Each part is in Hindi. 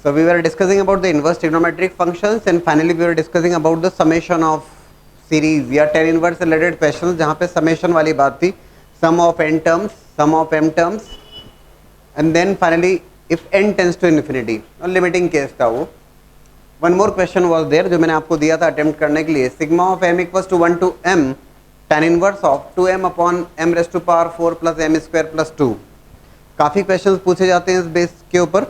So we were discussing about the inverse trigonometric functions and finally we were discussing about the summation of series या tan inverse related questions जहाँ पे summation वाली बात थी, sum of n terms, sum of m terms and then finally if n tends to infinity और limiting case था वो. One more question was there जो मैंने आपको दिया था attempt करने के लिए, sigma of m equals to 1 to m tan inverse of 2m upon m raised to power 4 plus m square plus 2. काफ़ी क्वेश्चंस पूछे जाते हैं इस बेस के ऊपर,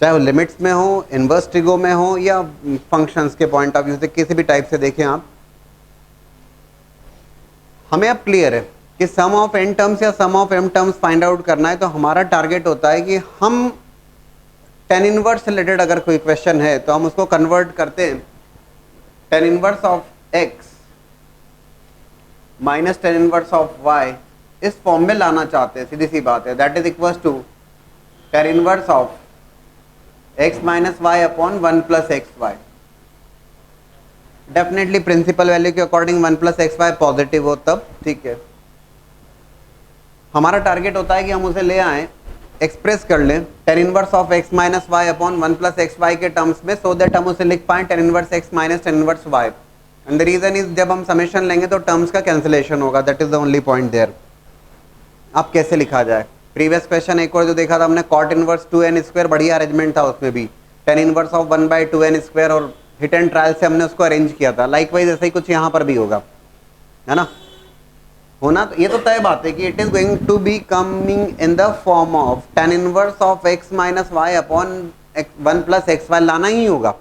चाहे वो लिमिट्स में हो, इनवर्स ट्रिगो में हो या फंक्शंस के पॉइंट ऑफ व्यू से किसी भी टाइप से देखें आप. हमें अब क्लियर है कि सम ऑफ n टर्म्स या sum of m terms find out करना है, तो हमारा टारगेट होता है कि हम tan इनवर्स रिलेटेड अगर कोई क्वेश्चन है तो हम उसको कन्वर्ट करते हैं tan inverse of x minus tan inverse of y इस फॉर्म में लाना चाहते हैं. सीधी सी बात है, that is equals to tan inverse of x minus Y upon 1 plus x y. Definitely principal value के according 1 plus x y positive हो तब ठीक है. हमारा टारगेट होता है कि हम उसे ले आए, एक्सप्रेस कर लें tan inverse of x minus Y upon 1 plus x Y के टर्म्स में, सो दैट हम उसे लिख पाएं tan inverse x minus tan inverse y. And the reason is जब हम समेशन लेंगे तो टर्म्स का कैंसिलेशन होगा, that is the only point there. अब कैसे लिखा जाए? प्रीवियस क्वेश्चन एक और जो देखा था हमने कॉट इनवर्स 2n स्क्वायर, बढ़िया अरेंजमेंट था उसमें भी, tan inverse of 1/2n square और हिट एंड ट्रायल से हमने उसको अरेंज किया था. लाइकवाइज ऐसा ही कुछ यहाँ पर भी होगा, है ना? होना तो ये तो तय बात है कि it is going to be coming in the form of tan inverse of x minus Y upon 1 plus x Y लाना ही होगा,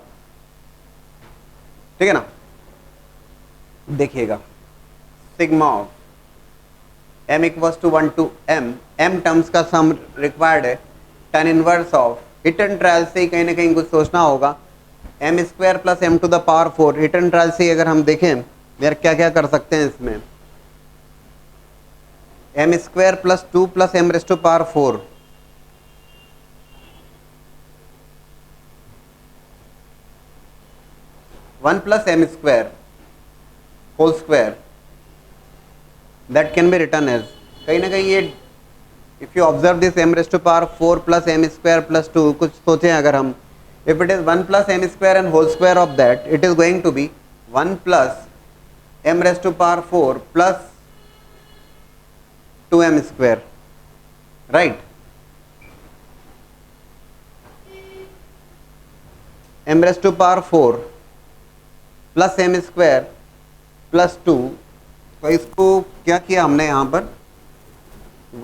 ठीक है ना? देखिएगा sigma of m equals to 1 to m terms का सम रिक्वायर्ड है tan inverse of, hit and trial से ही कहीं ना कहीं कुछ सोचना होगा, m square plus m to the power 4. Hit and trial से अगर हम देखें यार क्या क्या कर सकते हैं इसमें, m square plus 2 plus m raise to power 4, one plus m square whole square, that can be written as, कहीं ना कहीं ये if you observe this m raised to power 4 plus m square plus 2, कुछ सोचें अगर हम, if it is 1 plus m square and whole square of that, it is going to be 1 plus m raised to power 4 plus 2m square, right? m raised to power 4 plus m square plus 2, तो इसको क्या किया हमने यहाँ पर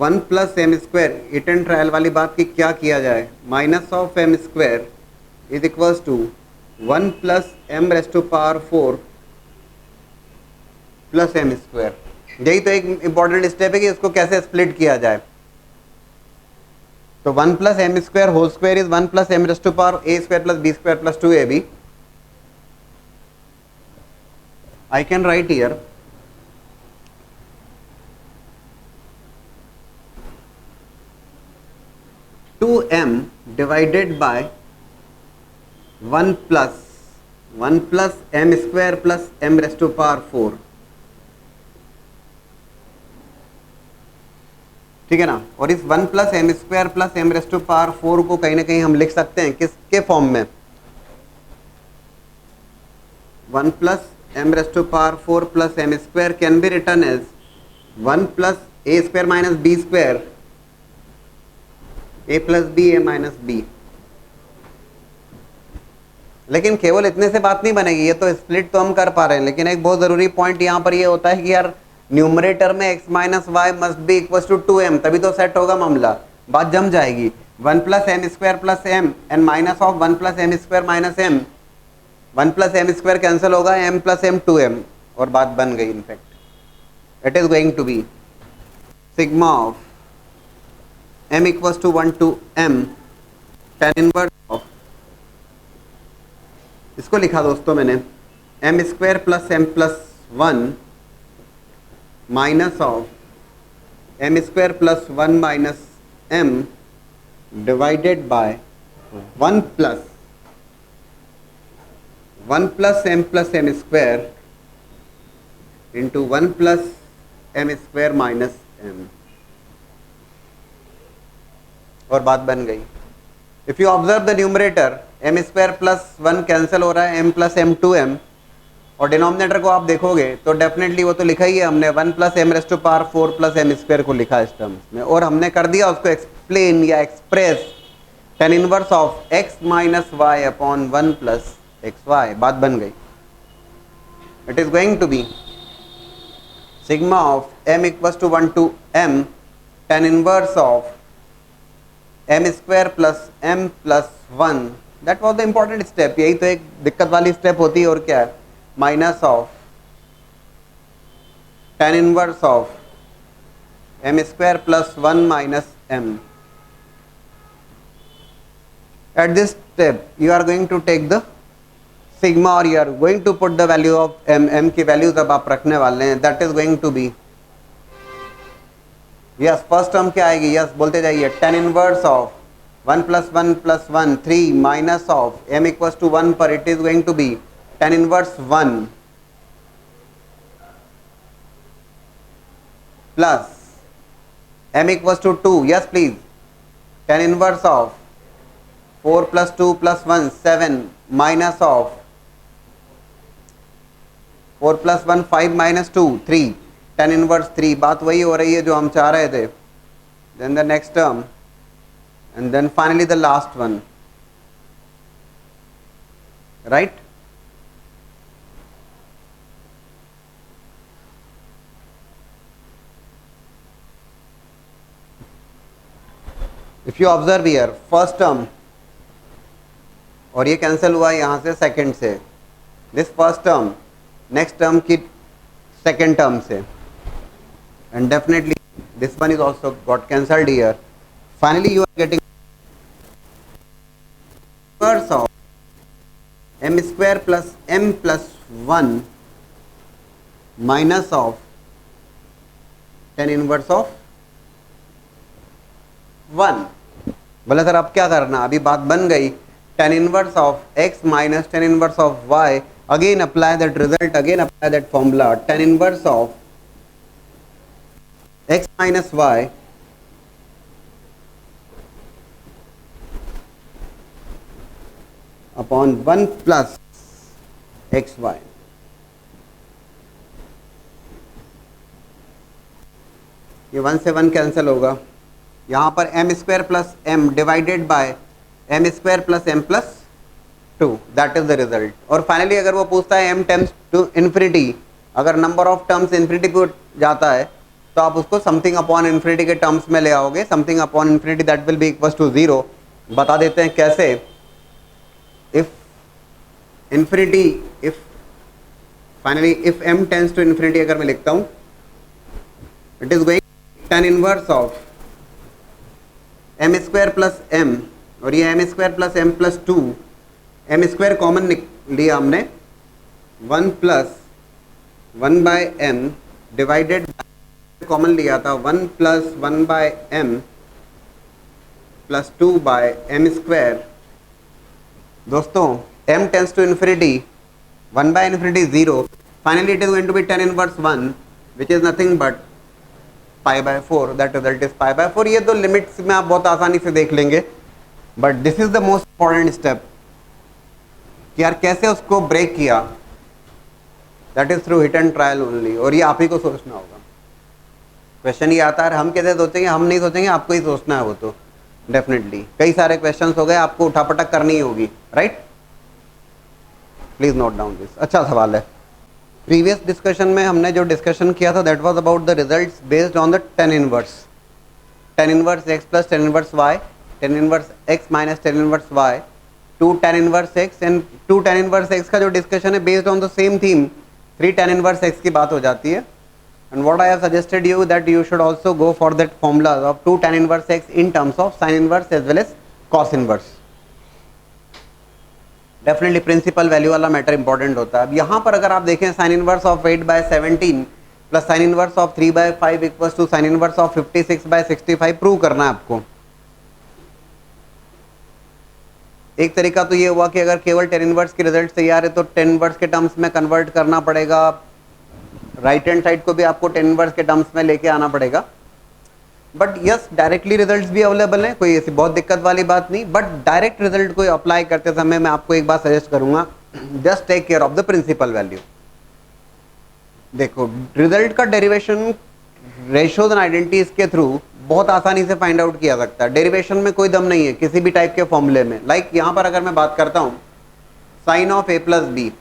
1 plus M square, hit and trial वाली बात की क्या किया जाए, minus of M square is equals to 1 plus M raise to power 4 plus M square. यही तो एक इंपॉर्टेंट स्टेप है कि इसको कैसे स्प्लिट किया जाए. तो 1 plus M square whole square is 1 plus M raise to power A square plus B square plus 2ab. I can write here 2m divided by 1 plus m square plus m raised to power 4, ठीक है ना? और इस 1 plus M square plus M raise to power 4 को कहीं ना कहीं हम लिख सकते हैं किसके फॉर्म में, 1 plus m raised to power 4 plus m square can be written as 1 plus a square minus b square, a plus b a minus b. लेकिन केवल इतने से बात नहीं बनेगी, ये तो स्प्लिट तो हम कर पा रहे हैं, लेकिन एक बहुत ज़रूरी पॉइंट यहाँ पर ये होता है कि यार न्यूमरेटर में x minus Y must be equal to 2m, तभी तो सेट होगा मामला, बात जम जाएगी. 1 plus M square plus m and minus of 1 plus M square minus m, 1 plus M square cancel होगा, m प्लस m 2m, और बात बन गई. In fact it is going to be sigma of m equals to 1 to m tan inverse of, इसको लिखा दोस्तों मैंने m square plus m plus 1 minus of m square plus 1 minus m divided by 1 plus m square into 1 plus m square minus m, और बात बन गई. If you observe the numerator, M square plus 1 cancel हो रहा है, m plus M two M, और डिनोमिनेटर को आप देखोगे तो डेफिनेटली वो तो लिखा ही है हमने, 1 plus M raise to power 4 plus M square को लिखा है इस टर्म्स में, और हमने कर दिया उसको एक्सप्लेन या express tan inverse of x minus Y upon 1 plus x Y, बात बन गई. It is going to be sigma of m equals to 1 to m tan inverse of m square plus m plus 1. That was the important step. यही तो एक दिक्कत वाली स्टेप होती है, और क्या है, minus of tan inverse of m square plus 1 minus m. At this step you are going to take the sigma, or you are going to put the value of m की वैल्यूज अब आप रखने वाले हैं. That is going to be, yes first term क्या आएगी, यस बोलते जाइए, tan inverse of 1 plus 1 plus 1 3 minus of m equals to 1 पर it is going to be tan inverse 1 plus m equals to 2, yes please, tan inverse of 4 plus 2 plus 1 7 minus of 4 plus 1 5 minus 2 3 tan inverse 3. बात वही हो रही है जो हम चाह रहे थे. Then the next term and then finally the last one, right. If you observe here first term, और ये कैंसिल हुआ यहाँ से सेकंड से, this first term next term की सेकंड टर्म से, and definitely this one is also got cancelled here. Finally you are getting inverse of m square plus m plus 1 minus of tan inverse of 1. बोले सर अब क्या करना, अभी बात बन गई. tan inverse of x minus tan inverse of y, again apply that result, again apply that formula, tan inverse of x minus y upon 1 plus xy. ये 1 से 1 कैंसिल होगा, यहाँ पर m square plus m divided by m square plus m plus 2, that is the result. और फाइनली अगर वो पूछता है m टेम्स टू इन्फिनिटी, अगर नंबर ऑफ टर्म्स इन्फिनिटी पे जाता है तो आप उसको समथिंग अपॉन इन्फिनिटी के टर्म्स में ले आओगे, something upon infinity that will be equals to 0. बता देते हैं कैसे. If infinity, if finally if m tends to infinity अगर मैं लिखता हूँ, it is going tan inverse of m square plus m, और ये m square plus m plus 2, m square common लिया हमने, 1 plus 1 by m divided common लिया था 1 plus 1 by m plus 2 by m square. दोस्तों m tends to infinity, 1 by infinity 0, finally it is going to be tan inverse 1 which is nothing but pi by 4, that result is pi by 4. ये दो लिमिट्स में आप बहुत आसानी से देख लेंगे, but this is the most important step कि यार कैसे उसको ब्रेक किया, that is through hit and trial only. और ये आप ही को सोचना होगा. क्वेश्चन ये आता है, हम कैसे सोचेंगे, हम नहीं सोचेंगे, आपको ही सोचना है. वो तो डेफिनेटली कई सारे क्वेश्चंस हो गए, आपको उठापटक करनी होगी, right. Please note down this. अच्छा सवाल है. प्रीवियस डिस्कशन में हमने जो डिस्कशन किया था that was about the results based on the tan inverse, tan inverse x plus tan inverse y, tan inverse x minus tan inverse y, 2 tan inverse x and 2 tan inverse x का जो डिस्कशन है based on the same theme 3 tan inverse x की बात हो जाती है. And what I have suggested you that you should also go for that formula of 2 tan inverse x in terms of sin inverse as well as cos inverse. Definitely principal value वाला मैटर इंपॉर्टेंट होता है. अब यहाँ पर अगर आप देखें sin inverse of 8/17 plus sin inverse of 3/5 equals to sin inverse of 56/65 prove करना है आपको. एक तरीका तो ये हुआ कि अगर केवल tan इनवर्स के रिजल्ट से यार है तो tan इनवर्स के टर्म्स में कन्वर्ट करना पड़ेगा, राइट हैंड साइड को भी आपको tan इनवर्स के टर्म्स में लेके आना पड़ेगा. बट यस डायरेक्टली रिजल्ट्स भी अवेलेबल हैं, कोई ऐसी बहुत दिक्कत वाली बात नहीं, बट डायरेक्ट रिजल्ट को अप्लाई करते समय मैं आपको एक बात सजेस्ट करूंगा, just take care of the principal value. देखो रिजल्ट का डेरिवेशन रेशियोज एंड आइडेंटिटीज के थ्रू बहुत आसानी से फाइंड आउट किया सकता है। डेरिवेशन में कोई दम नहीं है किसी भी टाइप के फॉर्मूले में। लाइक यहां पर अगर मैं बात करता हूं sine of A plus B,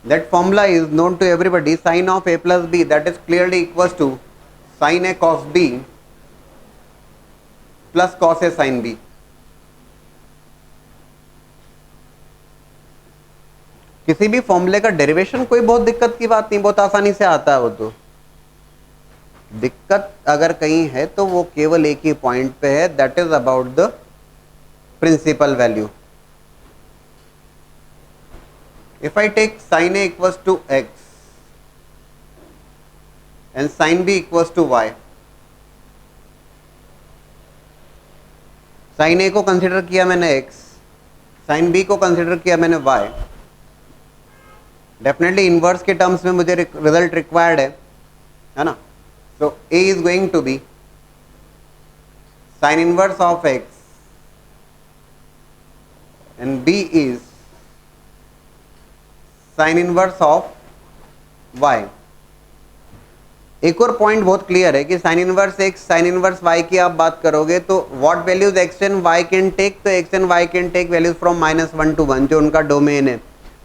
that formula is known to everybody, sin of a plus b, that is clearly equals to sin a cos b plus cos a sin b। किसी भी फॉर्मूले का डेरिवेशन कोई बहुत दिक्कत की बात नहीं, बहुत आसानी से आता है। वो तो दिक्कत अगर कहीं है तो वो केवल एक ही पॉइंट पे है, that is about the principal value. If I take sin a equals to x and sin b equals to y, sin a को कंसिडर किया मैंने x, sin b को कंसिडर किया मैंने y, डेफिनेटली इनवर्स के टर्म्स में मुझे रिजल्ट रिक्वायर्ड है ना। So a is going to be sin inverse of x and b is sine inverse of y। एक और पॉइंट बहुत क्लियर है कि sine inverse x sine inverse y की आप बात करोगे तो what values x and y can take, तो x and y can take values from -1 to 1, जो उनका डोमेन है,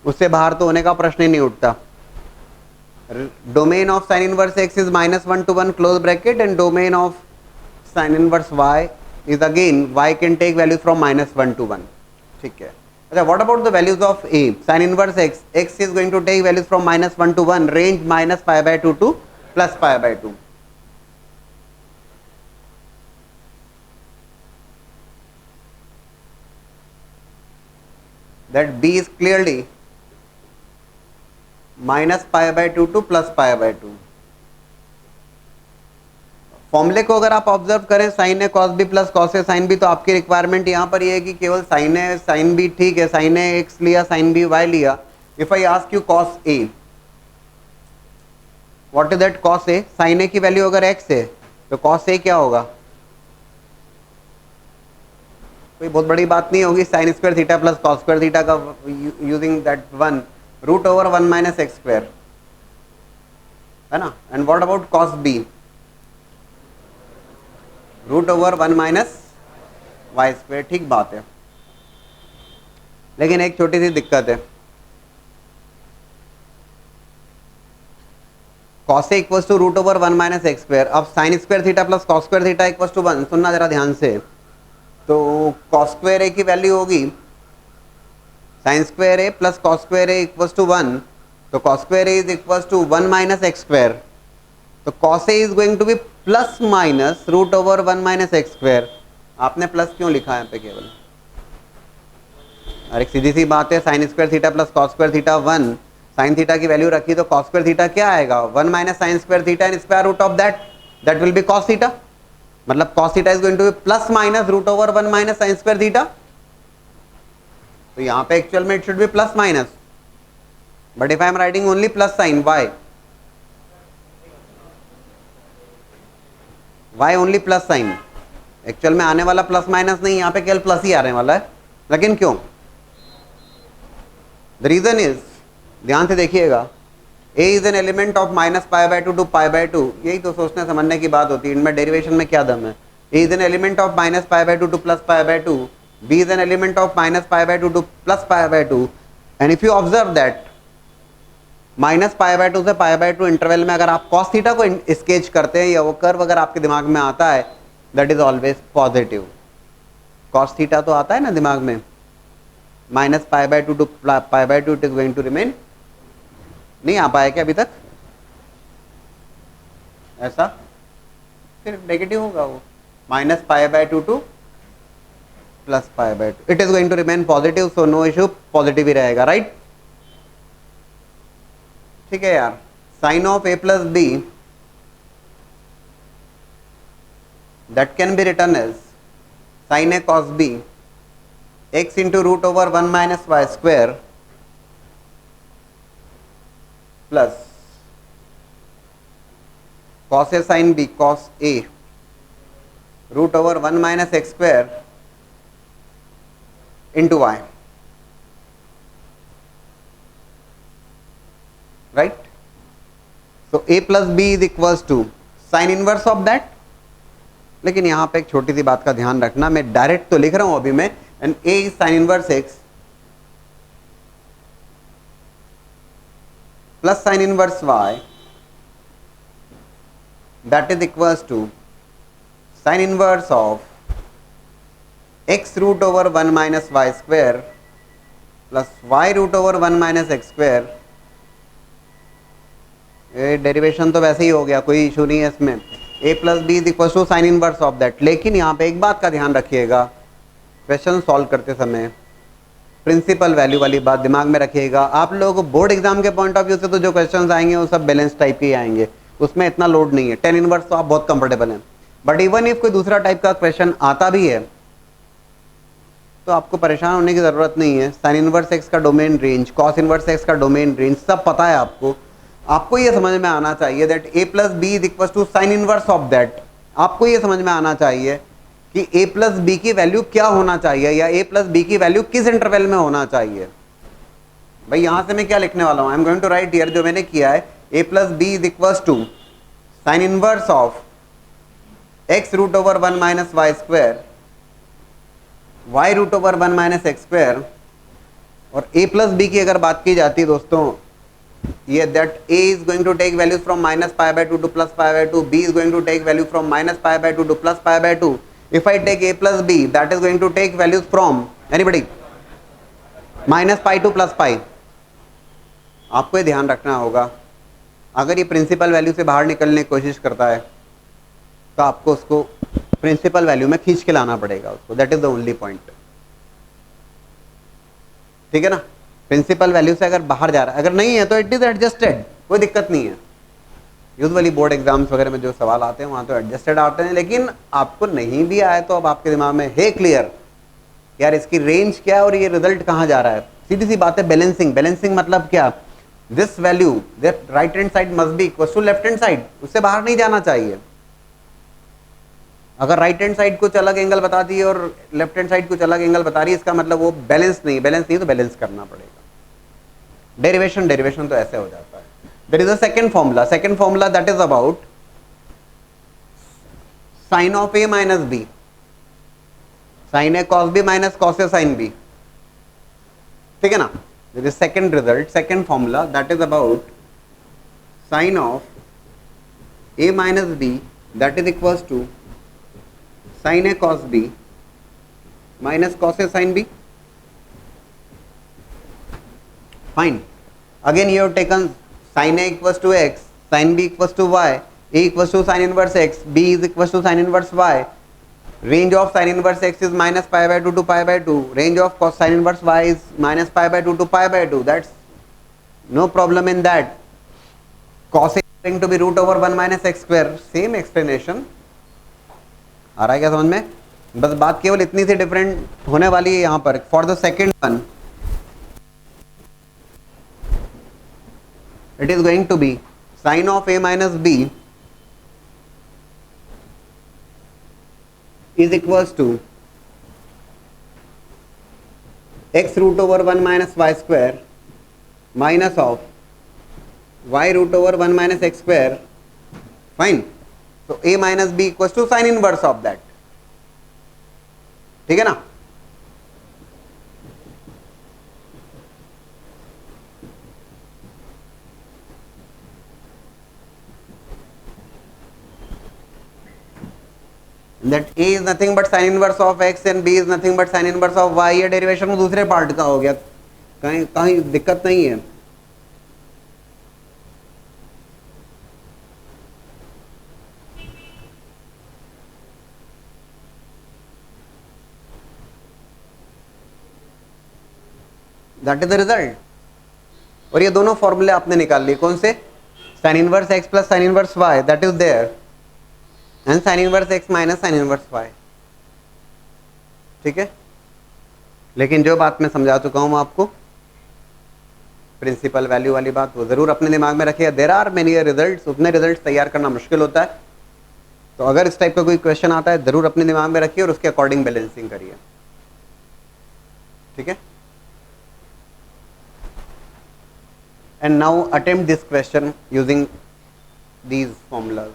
उससे बाहर तो होने का प्रश्न ही नहीं उठता। Domain of sine inverse x is -1 to 1 close bracket and domain of sine inverse y is again y can take values from -1 to 1। ठीक है, अच्छा what about the values of a? Sin inverse x, x is going to take values from -1 to 1, range -π/2 to +π/2। That b is clearly -π/2 to +π/2। फॉर्मूले को अगर आप ऑब्जर्व करें साइन ए कॉस बी प्लस कॉस ए साइन बी, तो आपकी रिक्वायरमेंट यहाँ पर ये है कि केवल साइन ए साइन बी, ठीक है, साइन ए एक्स लिया साइन बी वाई लिया। If I ask you cos a, what is that cos A? Sine a की वैल्यू अगर एक्स है तो कॉस ए क्या होगा? कोई बहुत बड़ी बात नहीं होगी, sine square theta plus cos square theta का using that one root over 1 minus x square, है ना। And what about cos b? Root over 1 minus Y square. ठीक बात है, लेकिन एक छोटी सी दिक्कत है, cos a equals to root over 1 minus x square. अब sine square theta plus cos square theta equals to 1, सुनना जरा ध्यान से। तो कॉस स्क्वायर ए की वैल्यू होगी sine square a plus cos square a equals to 1, तो cos square a is equals to 1 minus x square, तो cos a is going to be plus minus root over 1 minus x square. आपने प्लस क्यों लिखा है यहाँ पे केवल? और एक सीधी सी बात है, sine square theta plus cos square theta 1, sine theta की वैल्यू रखी तो कॉस स्क्वायर थीटा क्या आएगा? 1 minus sine square theta and square root of that will be cos theta. मतलब cos theta is going to be plus minus root over 1 minus sine square theta. तो यहाँ पे एक्चुअल में it should be plus minus, but if I am writing only plus sign Y only plus sine, actual में आने वाला प्लस माइनस नहीं, यहाँ पे केवल प्लस ही आने वाला है। लेकिन क्यों? द रीजन इज, ध्यान से देखिएगा, a is an element of -π/2 to π/2। यही तो सोचने समझने की बात होती है, इनमें डेरिवेशन में क्या दम है। a is an element of -π/2 to +π/2, b is an element of -π/2 to +π/2। And if you observe that -π/2 से π/2 इंटरवल में अगर आप cos थीटा को स्केच करते हैं या वो कर्व अगर आपके दिमाग में आता है, that is always positive. cos theta तो आता है ना दिमाग में, -π/2 to π/2 it is going to remain. नहीं आ पाया क्या अभी तक? ऐसा फिर नेगेटिव होगा वो, -π/2 to +π/2 it is going to remain positive, so no issue, positive ही रहेगा, राइट। ठीक है यार, sine of a plus b that can be written as sine A cos b x into root over 1 minus Y square plus cos A sine b cos a root over 1 minus x square into y, right. So a plus B is equals to sine inverse of that. लेकिन यहां पे एक छोटी सी बात का ध्यान रखना, मैं डायरेक्ट तो लिख रहा हूं अभी मैं, and A is sine inverse x plus sine inverse Y, that is equals to sine inverse of x root over 1 minus Y square plus y root over 1 minus x square. ये डेरिवेशन तो वैसे ही हो गया, कोई इशू नहीं है इसमें। a plus B is equal to sine inverse of that. लेकिन यहाँ पे एक बात का ध्यान रखिएगा, क्वेश्चन सॉल्व करते समय प्रिंसिपल वैल्यू वाली बात दिमाग में रखिएगा। आप लोगों को बोर्ड एग्जाम के पॉइंट ऑफ व्यू से तो जो क्वेश्चन आएंगे वो सब बैलेंस टाइप के आएंगे, उसमें इतना लोड नहीं है। टेन इनवर्स तो आप बहुत कंफर्टेबल हैं, बट इवन इफ कोई दूसरा टाइप का क्वेश्चन आता भी है तो आपको परेशान होने की जरूरत नहीं है। साइन इनवर्स एक्स का domain range, cos inverse x का डोमेन रेंज सब पता है आपको। आपको ये समझ में आना चाहिए that A plus B is equal to sine inverse of that. आपको ये समझ में आना चाहिए कि ए प्लस बी की वैल्यू क्या होना चाहिए, या ए प्लस बी की वैल्यू किस इंटरवल में होना चाहिए। भाई यहां से मैं क्या लिखने वाला हूं, I am going to write here, जो मैंने किया है, a plus B is equal to sine inverse of x root over 1 minus Y square y root over 1 minus x square. और a प्लस बी की अगर बात की जाती है दोस्तों, ये that a is going to take values from minus pi by 2 to plus pi by 2, b is going to take value from minus pi by 2 to plus pi by 2। If I take a plus b, that is going to take values from anybody minus pi to plus pi. आपको ये ध्यान रखना होगा, अगर ये प्रिंसिपल वैल्यू से बाहर निकलने की कोशिश करता है तो आपको उसको प्रिंसिपल वैल्यू में खींच के लाना पड़ेगा उसको। That is the only point, ठीक है ना। प्रिंसिपल वैल्यू से अगर बाहर जा रहा है, अगर नहीं है तो इट इज एडजस्टेड, कोई दिक्कत नहीं है। यूजुअली बोर्ड एग्जाम्स वगैरह में जो सवाल आते हैं वहां तो एडजस्टेड आते हैं, लेकिन आपको नहीं भी आए तो अब आपके दिमाग में है क्लियर यार इसकी रेंज क्या है और ये रिजल्ट कहां जा रहा है। सीधी सी बात है, बैलेंसिंग। बैलेंसिंग मतलब क्या, this value that right hand side must be equal to left hand side, उससे बाहर नहीं जाना चाहिए। अगर राइट हैंड साइड कुछ अलग एंगल बताती है और लेफ्ट हैंड साइड कुछ अलग एंगल बता रही है, इसका मतलब वो बैलेंस नहीं तो बैलेंस करना पड़ेगा। डेरिवेशन तो ऐसे हो जाता है। There is a second formula that is about sine of A minus B, sine A cos B minus cos A sine B, ठीक है ना। There is second result, second formula that is about sine of A minus B that is equals to sin a cos b minus cos a sin b. Fine. Again you have taken sin a equals to x, sin b equals to y, a equals to sin inverse x, b is equals to sin inverse y. Range of sin inverse x is minus pi by 2 to pi by 2. Range of cos sin inverse y is minus pi by 2 to pi by 2. That's no problem in that. Cos a is going to be root over 1 minus x square. Same explanation. आ रहा है क्या समझ में? बस बात केवल इतनी सी डिफरेंट होने वाली है यहां पर। For the second one it is going to be sine of A minus B is equals to X root over 1 minus Y square minus of Y root over 1 minus x square. Fine. तो a minus B equal to sine inverse of that, ठीक है ना। That a is nothing but sine inverse of x and b is nothing but sine inverse of y। ये डेरिवेशन में दूसरे पार्ट का हो गया, कहीं दिक्कत नहीं है। That is the result. और ये दोनों फॉर्मूले आपने निकाल लिए, कौन से, sine inverse x plus sine inverse Y, that is there, and sine inverse X minus sine inverse Y, ठीक है। लेकिन जो बात मैं समझा चुका हूं आपको, प्रिंसिपल वैल्यू वाली बात वो ज़रूर अपने दिमाग में रखिए। देर आर मेनी रिजल्ट्स, उतने रिजल्ट्स तैयार करना मुश्किल होता है, तो अगर इस टाइप का कोई क्वेश्चन आता है ज़रूर अपने दिमाग में रखिए और उसके अकॉर्डिंग बैलेंसिंग करिए, ठीक है। And now attempt this question using these formulas.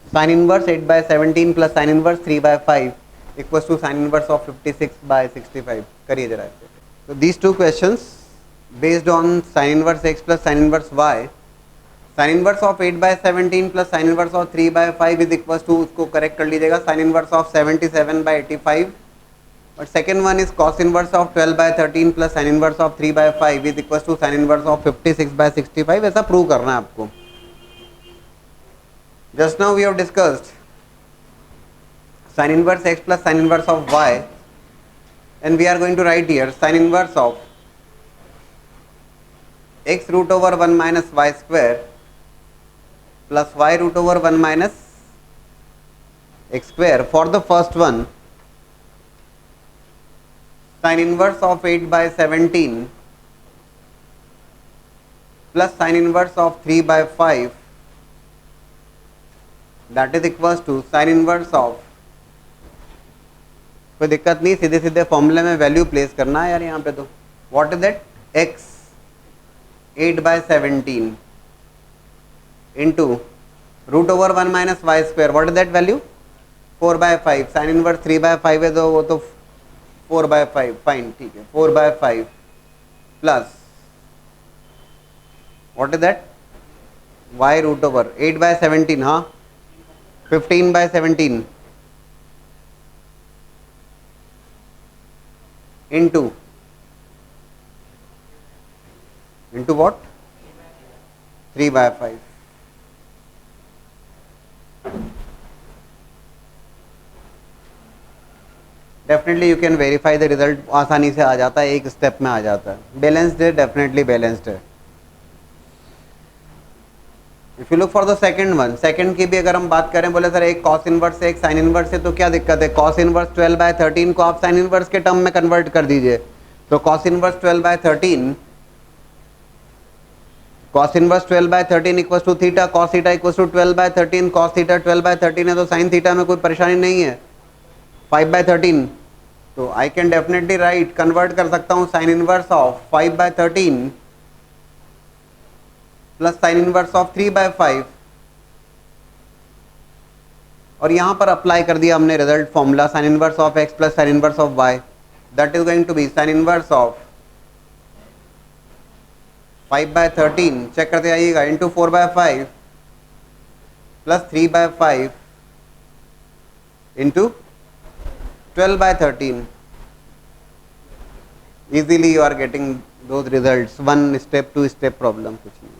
Sine inverse 8/17 plus sine inverse 3/5 equals to sine inverse of 56/65। करिए जरा इसे। तो these two questions based on sine inverse x plus sine inverse y, sine inverse of 8/17 plus sine inverse of 3/5 is equals to, उसको करेक्ट कर लीजिएगा, साइन इनवर्स ऑफ 77/85। और second one is cos inverse of 12/13 plus sine inverse of 3/5 is equals to sine inverse of 56/65। ऐसा प्रूव करना है आपको। Just now we have discussed sin inverse x plus sin inverse of y, and we are going to write here sin inverse of x root over 1 minus y square plus y root over 1 minus x square. For the first one, sin inverse of 8/17 plus sin inverse of 3/5, that is equals to sin inverse of, कोई दिक्कत नहीं, सीधे सीधे फॉर्मूले में वैल्यू प्लेस करना है यार यहाँ पे। तो what is that, x 8/17 into root over 1 minus Y square, what is that value 4/5। Sine inverse 3/5 है तो वो तो 4/5, फाइन, ठीक है, 4/5 plus what is that y root over 8/17, हाँ 15/17 into what 3/5। Definitely you can verify the result, आसानी से आ जाता है, एक स्टेप में आ जाता है। बैलेंस्ड है, डेफिनेटली बैलेंस्ड है। If you look for the second one, second की भी अगर हम बात करें, बोले सर एक कॉस इनवर्स है एक साइन इनवर्स है, तो क्या दिक्कत है, कॉस इनवर्स 12/13 को आप साइन इनवर्स के टर्म में कन्वर्ट कर दीजिए। तो cos inverse 12/13, cos inverse 12/13 equals to theta, cos theta equals to 12/13, cos theta 12/13 है तो साइन थीटा में कोई परेशानी नहीं है, 5/13। तो I can definitely write, convert कर सकता हूँ sine inverse of 5/13 plus sine inverse of 3/5, और यहां पर अप्लाई कर दिया हमने result formula, sine inverse of x plus sine inverse of y, that is going to be sine inverse of 5/13, check करते आइएगा, into 4/5 plus 3/5 into 12/13। Easily you are getting those results, one step to step problem, कुछ नहीं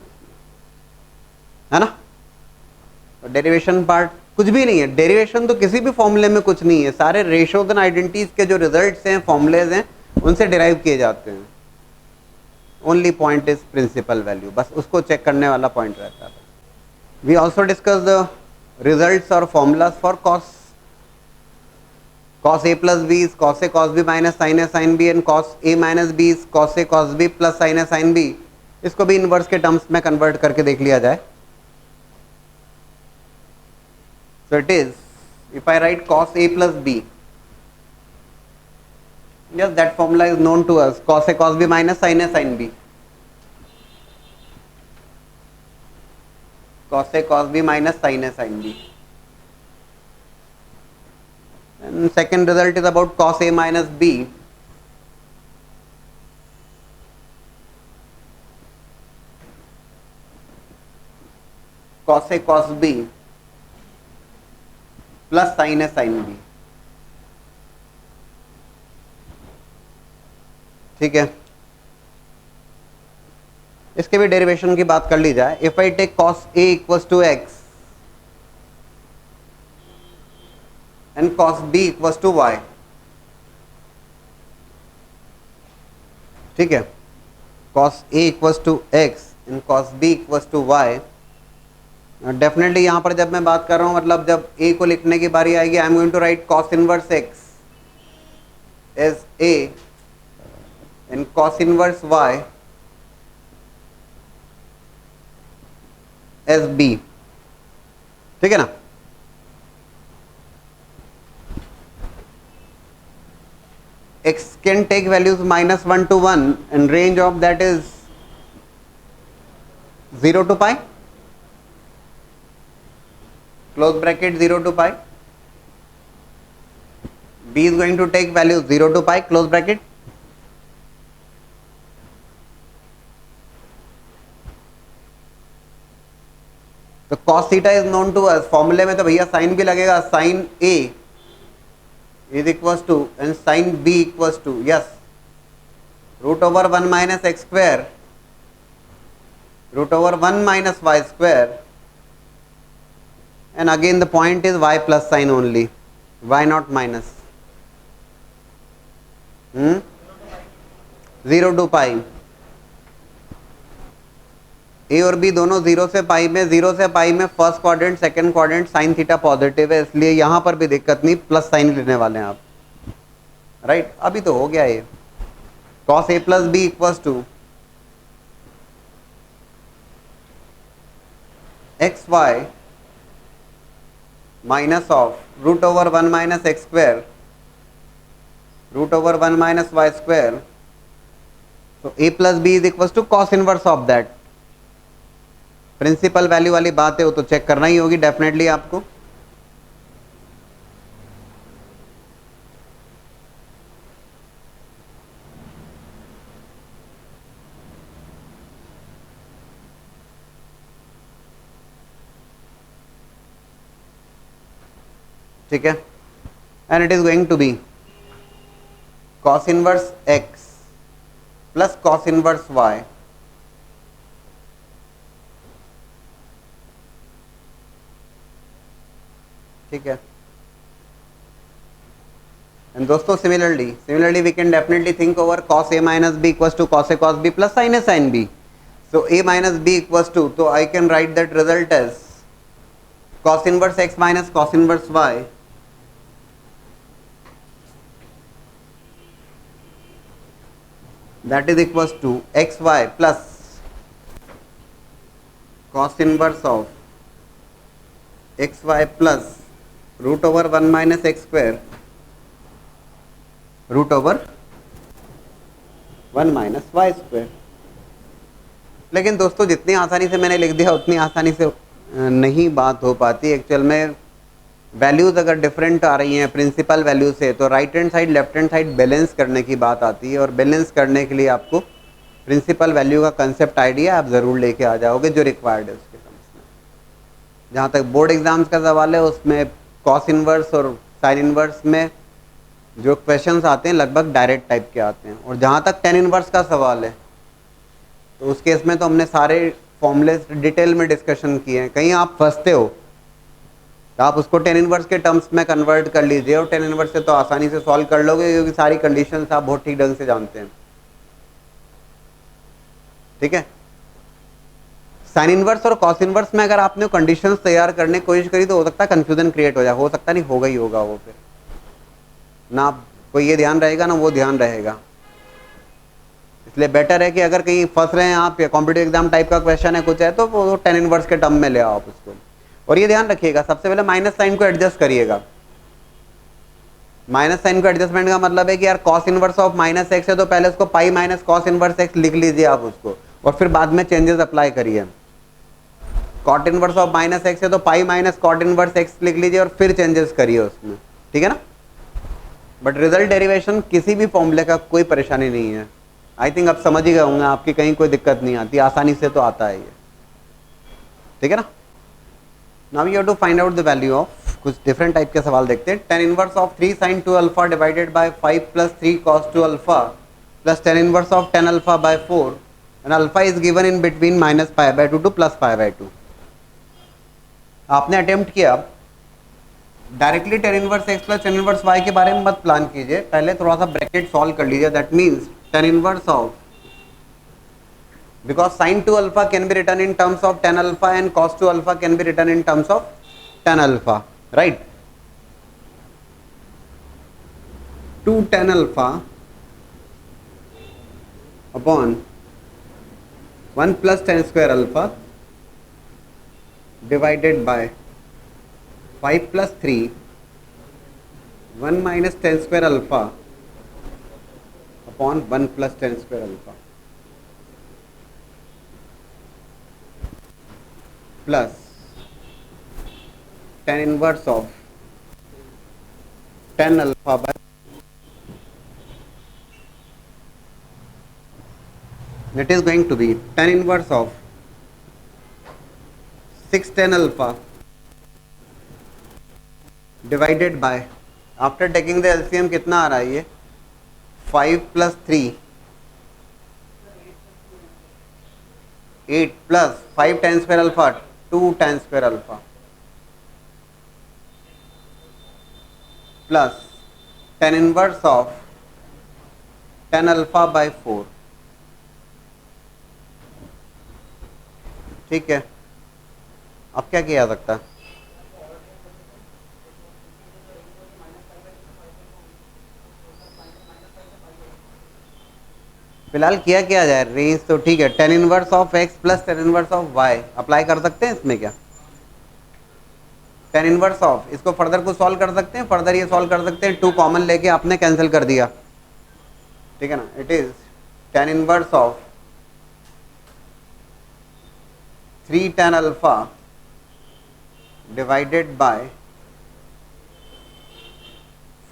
है ना। तो डेरिवेशन पार्ट कुछ भी नहीं है, डेरिवेशन तो किसी भी फॉर्मूले में कुछ नहीं है, सारे रेशियोज एंड आइडेंटिटीज के जो रिजल्ट्स हैं, फॉर्मूलेज हैं, उनसे डिराइव किए जाते हैं। Only point is principal value, बस उसको चेक करने वाला पॉइंट रहता है। We also discuss the results और formulas for cos a plus b is cos a cos b minus sin a sin b, and cos a minus b is cos a cos b plus sin a sin b। इसको भी इनवर्स के टर्म्स में कन्वर्ट करके देख लिया जाए। So it is, if I write cos a plus b, yes, that formula is known to us, cos a cos b minus sin a sin b, cos a cos b minus sin a sin b, and second result is about cos a minus b cos a cos b plus sign है साइन बी, ठीक है। इसके भी डेरिवेशन की बात कर ली जाए, if I take cos a equals to x and cos b equals to y, ठीक है, cos a equals to x and cos b equals to y, definitely यहाँ पर जब मैं बात कर रहा हूँ, मतलब जब a को लिखने की बारी आएगी, I am going to write cos inverse x as a and cos inverse y as B, ठीक है ना। x can take values -1 to 1 and range of that is 0 to pi, close bracket 0 to pi. b is going to take value 0 to pi, close bracket. तो cos theta is known to us, फॉर्मूले में तो भैया साइन भी लगेगा, sign a is equals to and sin b equals to, yes, root over 1 minus x square, root over 1 minus y square, and again the point is y plus sign only, y not minus. 0 to pi, ए और बी दोनों 0 से पाई में, 0 से पाई में first quadrant second quadrant sine theta positive है, इसलिए यहां पर भी दिक्कत नहीं, प्लस साइन लेने वाले हैं आप, राइट। अभी तो हो गया ये, cos a plus B equals to X Y minus of root over 1 minus x square, root over 1 minus Y square, तो a plus B is equals to cos inverse of that. Principal value वाली बात है, वो तो चेक करना ही होगी डेफिनेटली आपको। ठीक है, and it is going to be cos inverse x plus cos inverse Y, ठीक है। एंड दोस्तों similarly we can definitely think over cos a minus b equals to cos a cos b plus sin a sin b, so a minus b equals to, तो I can write that result as cos inverse x minus cos inverse y, that is equals to xy plus cos inverse of xy plus root over 1 minus x square root over 1 minus y square। लेकिन दोस्तों जितनी आसानी से मैंने लिख दिया उतनी आसानी से नहीं बात हो पाती। एक्चुअल में वैल्यूज़ अगर डिफरेंट आ रही हैं प्रिंसिपल वैल्यू से, तो right hand side left hand side balance करने की बात आती है, और बैलेंस करने के लिए आपको प्रिंसिपल वैल्यू का कंसेप्ट आइडिया आप ज़रूर लेके आ जाओगे जो रिक्वायर्ड है उसके टर्म्स में। जहाँ तक बोर्ड एग्जाम्स का सवाल है उसमें कॉस इनवर्स और साइन इनवर्स में जो क्वेश्चंस आते हैं लगभग डायरेक्ट टाइप के आते हैं, और जहाँ तक टेन इनवर्स का सवाल है तो उस केस में तो हमने सारे फॉर्मूले डिटेल में डिस्कशन किए हैं। कहीं आप फंसते हो तो आप उसको टेन इनवर्स के टर्म्स में कन्वर्ट कर लीजिए, और टेन इनवर्स से तो आसानी से सॉल्व कर लोगे क्योंकि सारी कंडीशंस आप बहुत ठीक ढंग से जानते हैं, ठीक है। साइन इनवर्स और कॉस इनवर्स में अगर आपने कंडीशंस तैयार करने की कोशिश करी तो हो सकता है कंफ्यूजन क्रिएट हो जाए, हो सकता नहीं होगा ही होगा वो, फिर ना आपको ये ध्यान रहेगा ना वो ध्यान रहेगा। इसलिए बेटर है कि अगर कहीं फंस रहे हैं आप या कॉम्पिटिटिव एग्जाम टाइप का क्वेश्चन है कुछ है तो वो टेन इनवर्स के टर्म में ले आओ आप उसको। और ये ध्यान रखिएगा सबसे पहले माइनस साइन को एडजस्ट करिएगा। माइनस साइन को एडजस्टमेंट का मतलब है कि यार cos inverse of minus X है तो पहले उसको pi minus cos inverse X लिख लीजिए आप उसको, और फिर बाद में चेंजेस अप्लाई करिए। Cot inverse of minus X है तो pi minus cot inverse X लिख लीजिए और फिर चेंजेस करिए उसमें, ठीक है ना। बट रिजल्ट डेरिवेशन किसी भी फॉर्मूले का कोई परेशानी नहीं है। आई थिंक आप समझ ही गए होंगे, आपकी कहीं कोई दिक्कत नहीं आती, आसानी से तो आता है ये, ठीक है ना। Now you have to find out the value of, कुछ डिफरेंट टाइप के सवाल देखते हैं। Tan inverse of 3 sin 2 alpha divided by 5 plus 3 cos 2 alpha plus tan inverse of 10 alpha by 4 and alpha is given in between minus pi by 2 to plus pi by 2। आपने अटेम्प्ट किया, directly tan inverse x plus tan inverse Y के बारे में मत प्लान कीजिए, पहले थोड़ा सा ब्रैकेट सॉल्व कर लीजिए। That means ten inverse of, because sin 2 alpha can be written in terms of 10 alpha and cos 2 alpha can be written in terms of 10 alpha, right? 2 10 alpha upon 1 plus 10 square alpha divided by 5 plus 3 1 minus ten square alpha upon 1 plus ten square alpha plus tan inverse of 10 alpha bye it is going to be tan inverse of 6 tan alpha divided by after taking the LCM कितना आ रहा है ये 5 plus 3 8 plus 5 tan square alpha 2 tan square alpha plus tan inverse of 10 alpha by 4. ठीक है, अब क्या किया जा सकता है? फिलहाल किया क्या जाए, रेंज तो ठीक है, tan inverse of X plus tan inverse of Y apply कर सकते हैं इसमें क्या? टेन इनवर्स ऑफ, इसको फर्दर को सॉल्व कर सकते हैं, फर्दर ये सॉल्व कर सकते हैं, 2 कॉमन लेके आपने कैंसिल कर दिया, ठीक है ना। It is ten inverse of 3 tan alpha divided bye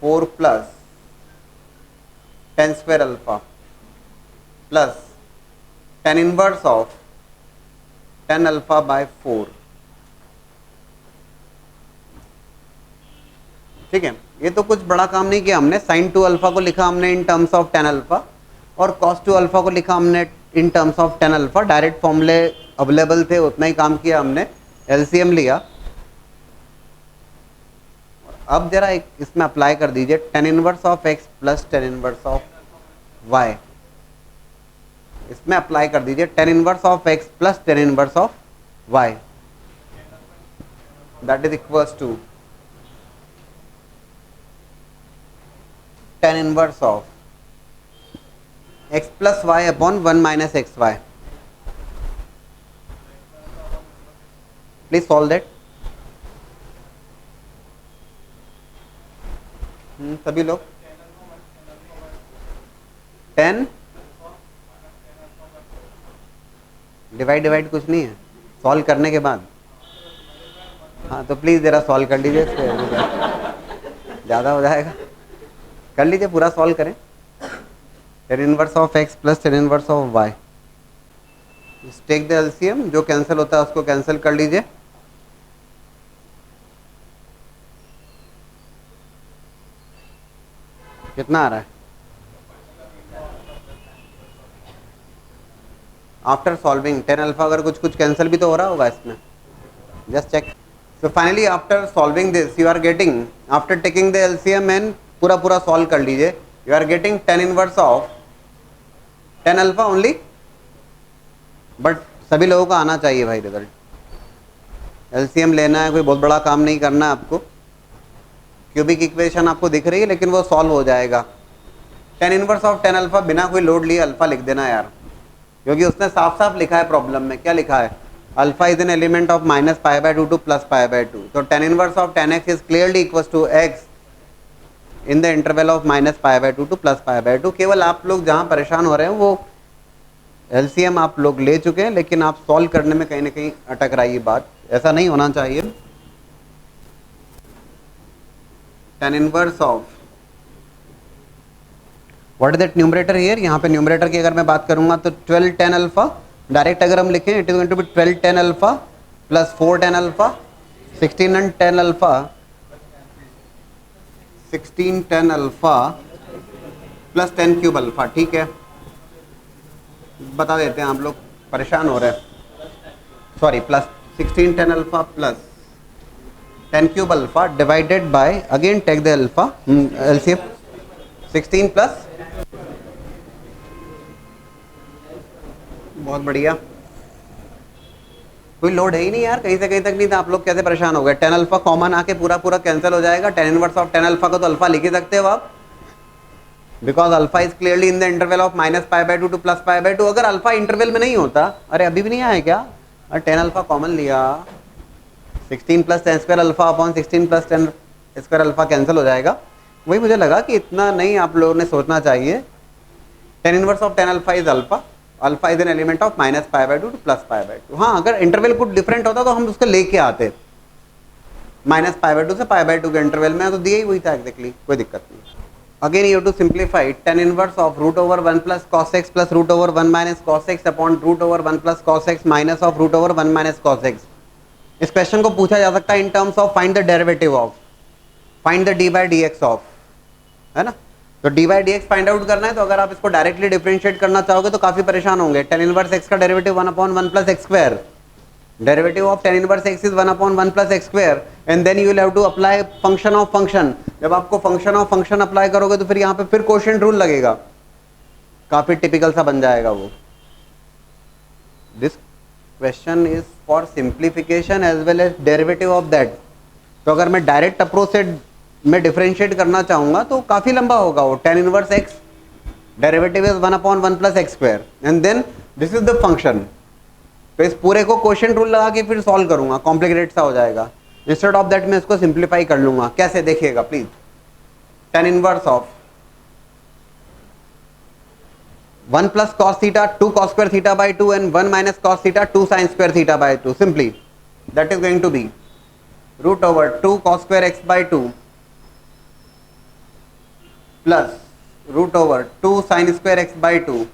4 plus 10 square alpha plus tan inverse of 10 alpha by 4। ठीक है, ये तो कुछ बड़ा काम नहीं किया हमने। sin 2 अल्फा को लिखा हमने इन टर्म्स ऑफ tan अल्फा और cos 2 अल्फा को लिखा हमने इन terms of tan alpha. Direct फॉर्मूले अवेलेबल थे, उतना ही काम किया हमने, एलसीएम लिया। अब जरा एक इसमें अप्लाई कर दीजिए tan inverse of x plus tan inverse of y, इसमें अप्लाई कर दीजिए tan inverse of x plus tan inverse of y, that is equals to tan inverse of x plus y upon 1 minus x Y. Please solve that. सभी लोग 10 डिवाइड कुछ नहीं है, सॉल्व करने के बाद। हाँ तो प्लीज जरा सॉल्व कर लीजिए, ज़्यादा हो जाएगा, कर लीजिए, पूरा सॉल्व करें। tan inverse of x plus tan inverse of y, take the LCM, जो कैंसिल होता है उसको कैंसिल कर लीजिए। कितना आ रहा है आफ्टर सॉल्विंग? 10 अल्फा, अगर कुछ कुछ कैंसिल भी तो हो रहा होगा इसमें, just check. So finally after solving this you are getting, after taking the LCM and पूरा पूरा सॉल्व कर लीजिए, you are getting tan inverse of 10 alpha only. But सभी लोगों का आना चाहिए भाई रिजल्ट, एलसीएम लेना है, कोई बहुत बड़ा काम नहीं करना है आपको। क्यूबिक इक्वेशन आपको दिख रही है लेकिन वो सॉल्व हो जाएगा। tan इनवर्स ऑफ 10 अल्फा बिना कोई लोड लिए अल्फा लिख देना यार, क्योंकि उसने साफ साफ लिखा है प्रॉब्लम में, क्या लिखा है? Alpha is an element of minus pi by 2 to plus pi by 2। तो tan inverse of 10x is clearly equals to x in the interval of minus pi by 2 to plus pi by 2। केवल आप लोग जहाँ परेशान हो रहे हैं वो एलसीएम आप लोग ले चुके हैं, लेकिन आप सॉल्व करने में कहीं ना कहीं अटक रहा है ये बात, ऐसा नहीं होना चाहिए। tan inverse of what is that numerator here, यहाँ पे न्यूमरेटर की अगर मैं बात करूंगा तो 12 tan अल्फा, डायरेक्ट अगर हम लिखें it is going to be 12 tan alpha plus 4 tan alpha 16 tan alpha 16 tan alpha plus 10 cube alpha. ठीक है, बता देते हैं, आप लोग परेशान हो रहे हैं, sorry, plus 16 tan alpha plus 10 cube alpha divided by, again take the alpha LCM 16 plus, बहुत बढ़िया, कोई लोड है ही नहीं यार, कहीं से कहीं तक नहीं था, आप लोग कैसे परेशान हो गए? tan अल्फा कॉमन आके पूरा पूरा कैंसिल हो जाएगा। tan इनवर्स ऑफ 10 अल्फा को तो अल्फा लिख ही सकते हो आप, because alpha is clearly in the interval of minus pi by 2 to plus pi by 2। अगर अल्फा इंटरवल में नहीं होता, अरे अभी भी नहीं आया क्या? tan अल्फा कॉमन लिया, 16 plus ten square alpha upon 16 plus ten square alpha cancel हो जाएगा। वही मुझे लगा कि इतना नहीं आप लोगों ने सोचना चाहिए। Ten inverse of tan alpha is alpha, alpha is an element of minus pi by two to plus pi by to. हाँ, अगर इंटरवल कुछ डिफरेंट होता तो हम उसको लेके आते, माइनस पाई बाई टू से पाई बाई टू के इंटरवल में, तो दिया ही वही था एग्जैक्टली, कोई दिक्कत नहीं। Again you to simplify tan inverse of root over one plus cos x plus root over one minus cos x upon root over one plus cos x minus of root over one minus cos x. इस क्वेश्चन को पूछा जा सकता है in terms of find the derivative of, find the d by d x of, है ना। तो d by d x find out करना है, तो अगर आप इसको डायरेक्टली डिफरेंशिएट करना चाहोगे तो काफी परेशान होंगे। टेन इनवर्स एक्स का derivative one upon one plus x square, derivative of tan inverse x is one upon one plus x square, and then you will have to apply function of function. जब आपको फंक्शन ऑफ फंक्शन अप्लाई करोगे तो फिर यहाँ पे फिर क्वोशिएंट रूल लगेगा, काफी टिपिकल सा बन जाएगा वो। This question is for simplification as well as derivative of that. तो अगर मैं डायरेक्ट अप्रोच से मैं डिफरेंशिएट करना चाहूंगा तो काफी लंबा होगा वो। Tan inverse x derivative is one upon one plus x square and then this is the function. तो इस पूरे को क्वोशिएंट रूल लगा के फिर सॉल्व करूंगा, कॉम्प्लिकेटेड सा हो जाएगा। इंस्टेड ऑफ दैट मैं इसको सिंप्लीफाई कर लूंगा। कैसे देखिएगा please. Tan inverse of one plus cos theta two cos square theta by two and one minus cos theta two sine square theta by two, simply that is going to be root over two cos square x by two plus root over two sine square x by two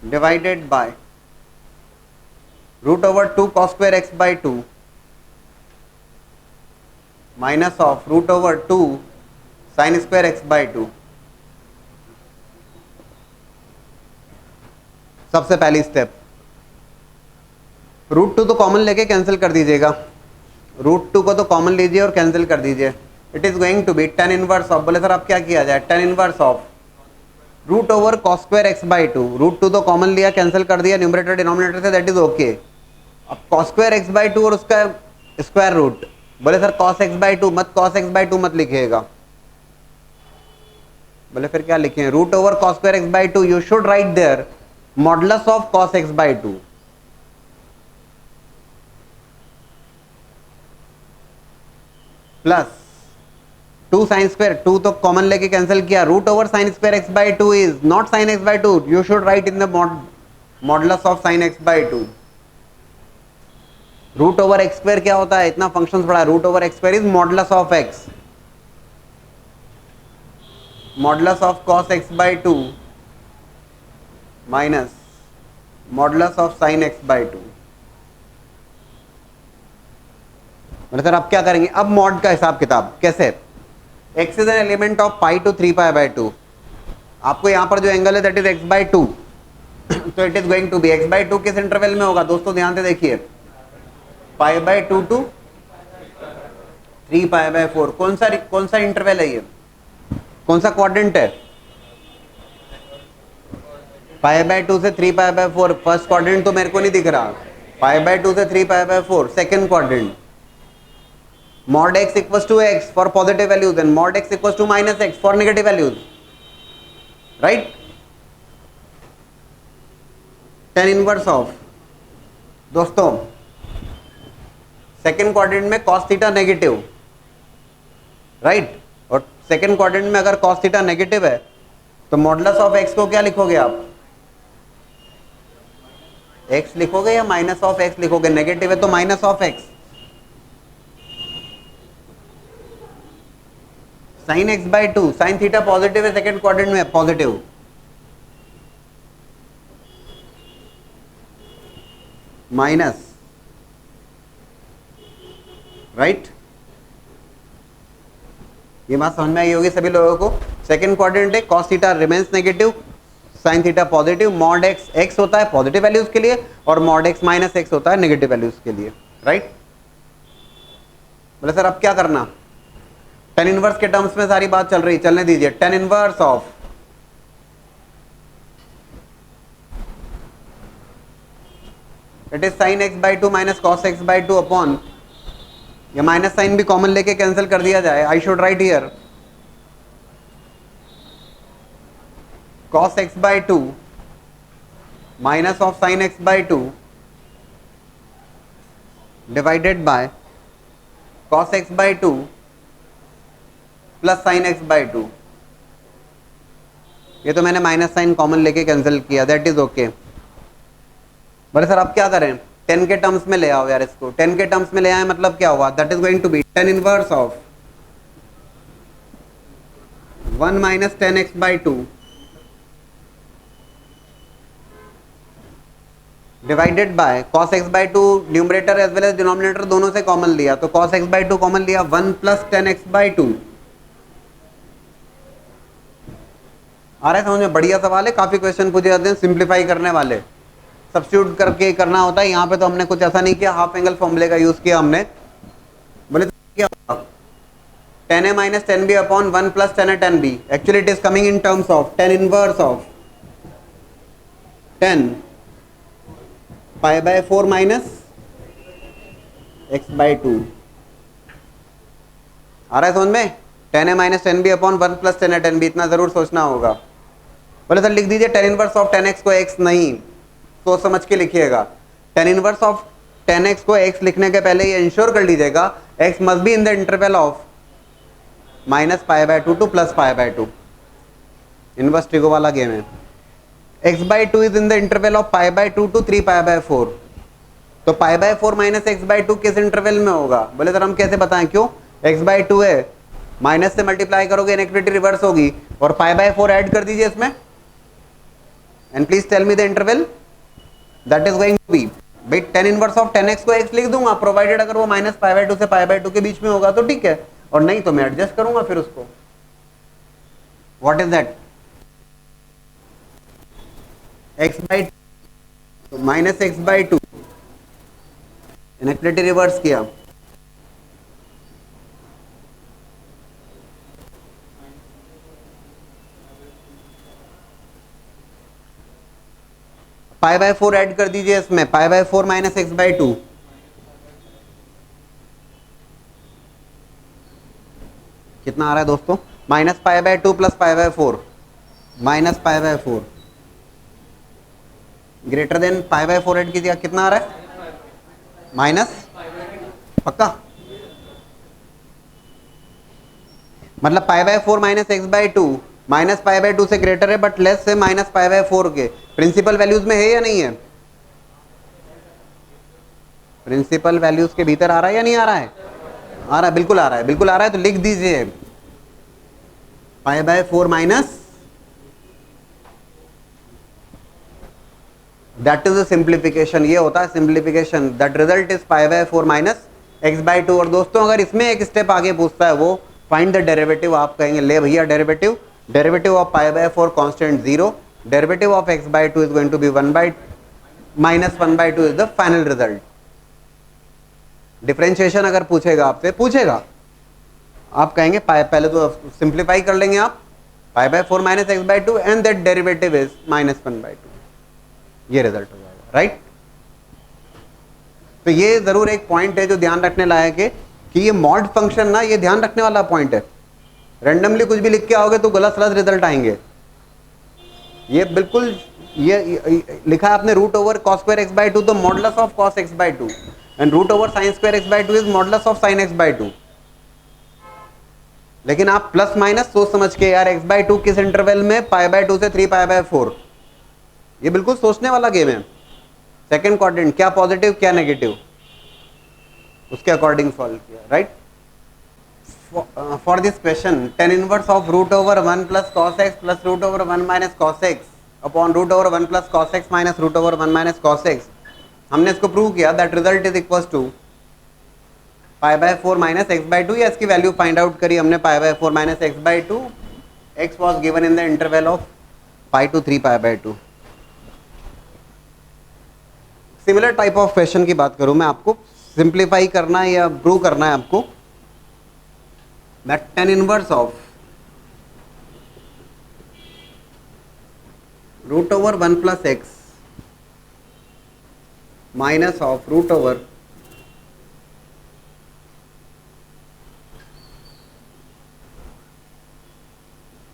divided by root over 2 cos square x by 2 minus of root over 2 sin square x by 2। सबसे पहली स्टेप, रूट टू तो कॉमन लेके कैंसिल कर दीजिएगा, रूट टू को तो कॉमन लीजिए और कैंसिल कर दीजिए। It is going to be tan inverse of, बोले सर अब क्या किया जाए, tan inverse of root over cos square x by two. Root two तो कॉमन लिया, कैंसिल कर दिया न्यूमरेटर डिनोमिनेटर से, दैट इज ओके। अब cos square x by two और उसका स्क्वायर रूट, बोले sir cos x by two मत, कॉस एक्स बाई टू मत लिखिएगा। बोले फिर क्या लिखे, root over cos square x by two, you should write there modulus of cos x by two plus two sine square, two तो कॉमन लेके कैंसिल किया, root over sine square x by two is not sine x by two, you should write in the modulus of sine x by two. Root over x square क्या होता है, इतना फंक्शन पढ़ा है, root over x square is modulus of x, modulus of cos x by to minus modulus of sine x by to. Sir अब क्या करेंगे, अब मॉड का हिसाब किताब कैसे, x is an element of pi to three pi by two. आपको यहां पर जो एंगल है that is x by two, तो it is going to be x by two किस इंटरवल में होगा दोस्तों, ध्यान से देखिए, pi by two to three pi by four. कौन सा इंटरवल है ये, कौन सा क्वाड्रेंट है, पाई बाई टू से three pi by four. First quadrant तो मेरे को नहीं दिख रहा, पाई बाई टू से three pi by four second quadrant. mod x equals to x for positive values and mod x equals to minus x for negative values, right? tan inverse of, दोस्तों सेकेंड क्वाड्रेंट में cos थीटा नेगेटिव, राइट, और सेकेंड क्वाड्रेंट में अगर cos थीटा नेगेटिव है तो मॉडुलस ऑफ x को क्या लिखोगे आप, x लिखोगे या माइनस ऑफ x लिखोगे, नेगेटिव है तो minus of x। Sign x by to, sine theta positive है सेकेंड क्वाड्रेंट में, पॉजिटिव, माइनस, राइट। ये बात समझ में आई होगी सभी लोगों को। सेकेंड क्वाड्रेंट है, cos theta remains negative, sine theta positive, mod x x होता है पॉजिटिव वैल्यूज के लिए और मॉड एक्स माइनस एक्स होता है नेगेटिव वैल्यूज के लिए, राइट। बोले सर अब क्या करना, टेन इनवर्स के टर्म्स में सारी बात चल रही, चलने दीजिए। Ten inverse of it is sign x by to minus cos x by two upon, ये माइनस साइन भी कॉमन लेके कैंसिल कर दिया जाए, I should write here cos x by 2 minus of sin x by 2 divided by cos x by 2 plus sign x by 2। ये तो मैंने माइनस साइन कॉमन लेके कैंसिल किया, दैट इज ओके। बोले सर अब क्या करें, 10 के टर्म्स में ले आओ यार इसको। 10 के टर्म्स में ले आए मतलब क्या हुआ, that is going to be tan inverse of 1 minus 10x by 2 divided by cos x by 2, numerator as well as denominator दोनों से कॉमन लिया, तो cos x बाई 2 कॉमन लिया, 1 प्लस 10x बाई 2। आ रहा है समझ में? बढ़िया सवाल है, काफी क्वेश्चन पूछे जाते हैं सिंप्लीफाई करने वाले, सब्स्टिट्यूट करके करना होता है। यहाँ पे तो हमने कुछ ऐसा नहीं किया, हाफ एंगल फॉर्मूले का यूज किया हमने। बोले तो क्या होगा, 10a minus 10b upon 1 plus 10a 10b, actually it is coming in terms of tan inverse of 10 pi by 4 minus x by 2। आ रहा है समझ में? 10a minus 10b upon 1 plus 10a 10b, इतना जरूर सोचना होगा। बोले सर लिख दीजिए tan इनवर्स ऑफ 10x को x, नहीं, सोच समझ के लिखिएगा। tan इनवर्स ऑफ 10x को x लिखने के पहले ये इंश्योर कर लीजिएगा x must be in the interval of minus pi by 2 to plus pi by 2। Inverse trigo वाला गेम है। x by 2 is in the interval of pi by 2 to 3 pi by 4। तो pi by 4 minus x by 2 किस इंटरवल में होगा? बोले सर हम कैसे बताएं, क्यों? x बाई 2 है, माइनस से मल्टीप्लाई करोगे इनइक्वालिटी रिवर्स होगी, और पाई बाय 4 ऐड कर दीजिए इसमें, and please tell me the interval that is going to be. भाई tan इनवर्स ऑफ 10x को x लिख दूंगा, प्रोवाइडेड अगर वो माइनस पाई बाय 2 से पाई बाय 2 के बीच में होगा तो ठीक है, और नहीं तो मैं एडजस्ट करूंगा फिर उसको। What is that, x by minus x by 2, inequality reverse किया, पाई बाय 4 ऐड कर दीजिए इसमें, पाई बाय 4 माइनस x बाई 2, कितना आ रहा है दोस्तों? Minus pi by 2 plus pi by 4, minus pi by 4 greater than pi by 4 add कीजिए, कितना आ रहा है? माइनस, पक्का? मतलब पाई by 4 minus x by 2 minus pi by 2 से ग्रेटर है बट लेस से माइनस पाई बाय 4 के। प्रिंसिपल वैल्यूज में है या नहीं है? प्रिंसिपल वैल्यूज के भीतर आ रहा है या नहीं आ रहा है? आ रहा है, बिल्कुल आ रहा है, बिल्कुल आ रहा है। तो लिख दीजिए पाई by 4 minus, that is a simplification. ये होता है simplification, that result is pi by 4 minus x by 2। और दोस्तों अगर इसमें एक स्टेप आगे पूछता है वो फाइंड द डेरिवेटिव, आप कहेंगे ले भैया derivative, derivative of pi by 4 constant 0, derivative of x by 2 is going to be 1 by minus 1 by 2 is the final result. Differentiation अगर पूछेगा आपसे, पूछेगा, आप कहेंगे पहले तो सिंप्लीफाई कर लेंगे आप, पाई by 4 minus x by 2 and that derivative is minus 1 by 2, ये रिजल्ट हो जाएगा, राइट? तो ये जरूर एक पॉइंट है जो ध्यान रखने लायक है कि ये मॉड फंक्शन ना, ये ध्यान रखने वाला पॉइंट है। रैंडमली कुछ भी लिख के आओगे तो गलत सलत रिजल्ट आएंगे। ये बिल्कुल ये लिखा है आपने root over cos square x by 2, तो modulus of cos x by 2 and root over sine square x by 2 is modulus of sine x by 2। लेकिन आप प्लस माइनस सोच समझ के यार एक्स बाई 2 किस इंटरवल में, पाई बाय 2 से 3 पाई बाय 4, ये बिल्कुल सोचने वाला गेम है। सेकंड क्वाड्रेंट क्या पॉजिटिव क्या नेगेटिव, उसके अकॉर्डिंग सॉल्व किया, right? For this question tan inverse of root over 1 plus cos x plus root over 1 minus cos x upon root over 1 plus cos x minus root over 1 minus cos x, हमने इसको प्रूव किया that result is equal to pi by 4 minus x by 2, या इसकी वैल्यू फाइंड आउट करी हमने pi by 4 minus x by 2, x was given in the interval of pi to 3 pi by 2। Similar type of question की बात करूं मैं, आपको सिंप्लीफाई करना है या प्रूव करना है आपको, that tan inverse of root over 1 plus x minus of root over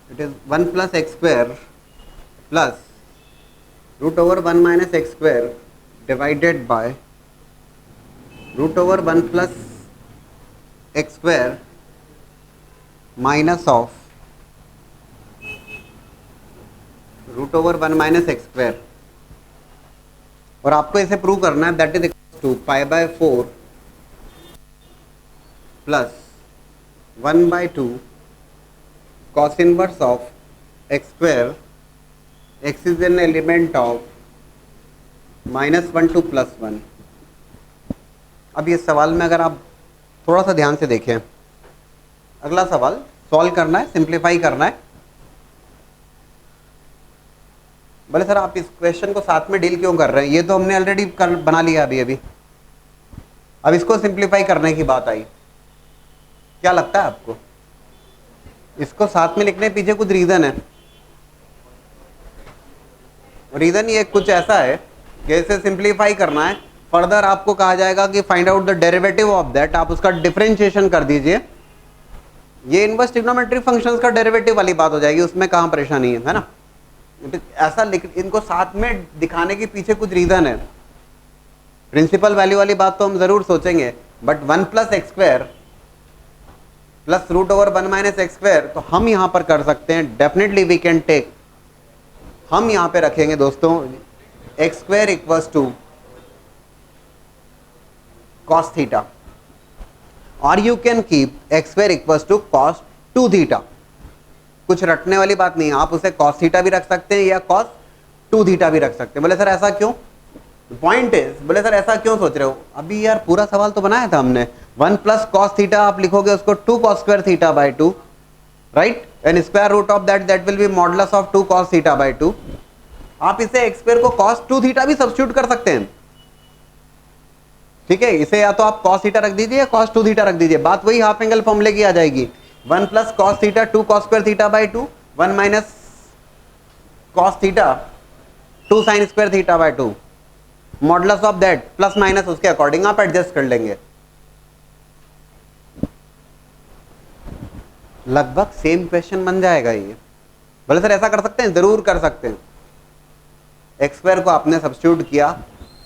it is 1 plus x square plus root over 1 minus x square divided by root over 1 plus x square minus of root over 1 minus x square, और आपको इसे प्रूव करना है, that is equal to pi by 4 plus 1/2 cos inverse of x square, x is an element of -1 to +1। अब ये सवाल में अगर आप थोड़ा सा ध्यान से देखें, अगला सवाल सॉल्व करना है, सिंप्लीफाई करना है। बोले सर आप इस क्वेश्चन को साथ में डील क्यों कर रहे हैं, ये तो हमने ऑलरेडी बना लिया अभी। अब इसको सिंप्लीफाई करने की बात आई, क्या लगता है आपको? इसको साथ में लिखने पीछे कुछ रीजन है। रीजन ये कुछ ऐसा है कि इसे सिंप्लीफाई करना है, फर्दर आपको कहा जाएगा कि find out the derivative of that, आप उसका डिफरेंशिएशन कर दीजिए। ये इनवर्स ट्रिग्नोमेट्रिक फंक्शंस का डेरिवेटिव वाली बात हो जाएगी, उसमें कहाँ परेशानी है ना। ऐसा इनको साथ में दिखाने के पीछे कुछ रीजन है। प्रिंसिपल वैल्यू वाली बात तो हम जरूर सोचेंगे, but 1 plus x square plus root over 1 minus x square तो हम यहां पर कर सकते हैं, डेफिनेटली वी कैन टेक। हम यहां पे रखेंगे दोस्तों x square equals to cos theta, और you can keep x square equals to cos 2 theta. कुछ रटने वाली बात नहीं है, आप उसे कॉस थीटा भी रख सकते हैं या कॉस 2 थीटा भी रख सकते हैं। बोले सर ऐसा क्यों? पॉइंट इज, बोले सर ऐसा क्यों सोच रहे हो? अभी यार पूरा सवाल तो बनाया था हमने, 1 प्लस कॉस थीटा आप लिखोगे उसको 2 cos square theta by 2, right, and square root of that will be modulus of 2 cos theta by 2। आप इसे एक्स स्क्वायर को कॉस 2 थीटा भी सब्स्टिट्यूट कर सकते हैं, ठीक है। इसे या तो आप कॉस थीटा रख दीजिए या कॉस 2 थीटा रख दीजिए, बात वही हाफ एंगल फॉर्मूले की आ जाएगी। 1 plus cos theta 2 cos square theta by 2, 1 minus cos theta 2 sign square theta by 2, modulus of that plus minus उसके अकॉर्डिंग आप एडजस्ट कर लेंगे। लगभग सेम क्वेश्चन बन जाएगा ये। बोले सर ऐसा कर सकते हैं, जरूर कर सकते हैं। एक्स स्क्वायर को आपने सब्स्टिट्यूट किया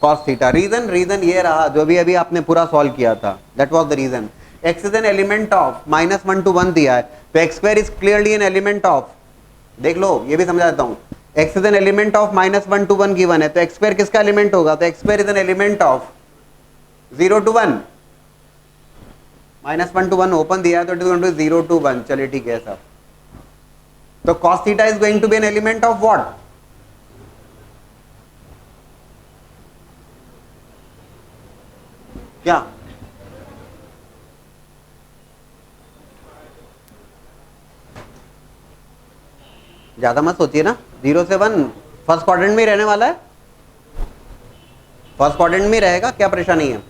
कॉस थीटा, रीजन ये रहा जो भी अभी आपने पूरा सॉल्व किया था, that was the reason. X is an element of -1 to 1 दिया है, तो x square is clearly an element of, देख लो ये भी समझा देता हूं, x is an element of -1 to 1 given है, तो एक्स स्क्वायर किसका एलिमेंट होगा? तो x square is an element of 0 to 1, -1 to 1 open दिया है तो it is going to 0 to 1। चलिए ठीक है साहब, तो cos theta is going to be an element of what? क्या? ज्यादा मत सोचिए ना, 0 से 1 फर्स्ट क्वाड्रेंट में रहने वाला है, फर्स्ट क्वाड्रेंट में रहेगा, क्या परेशानी है,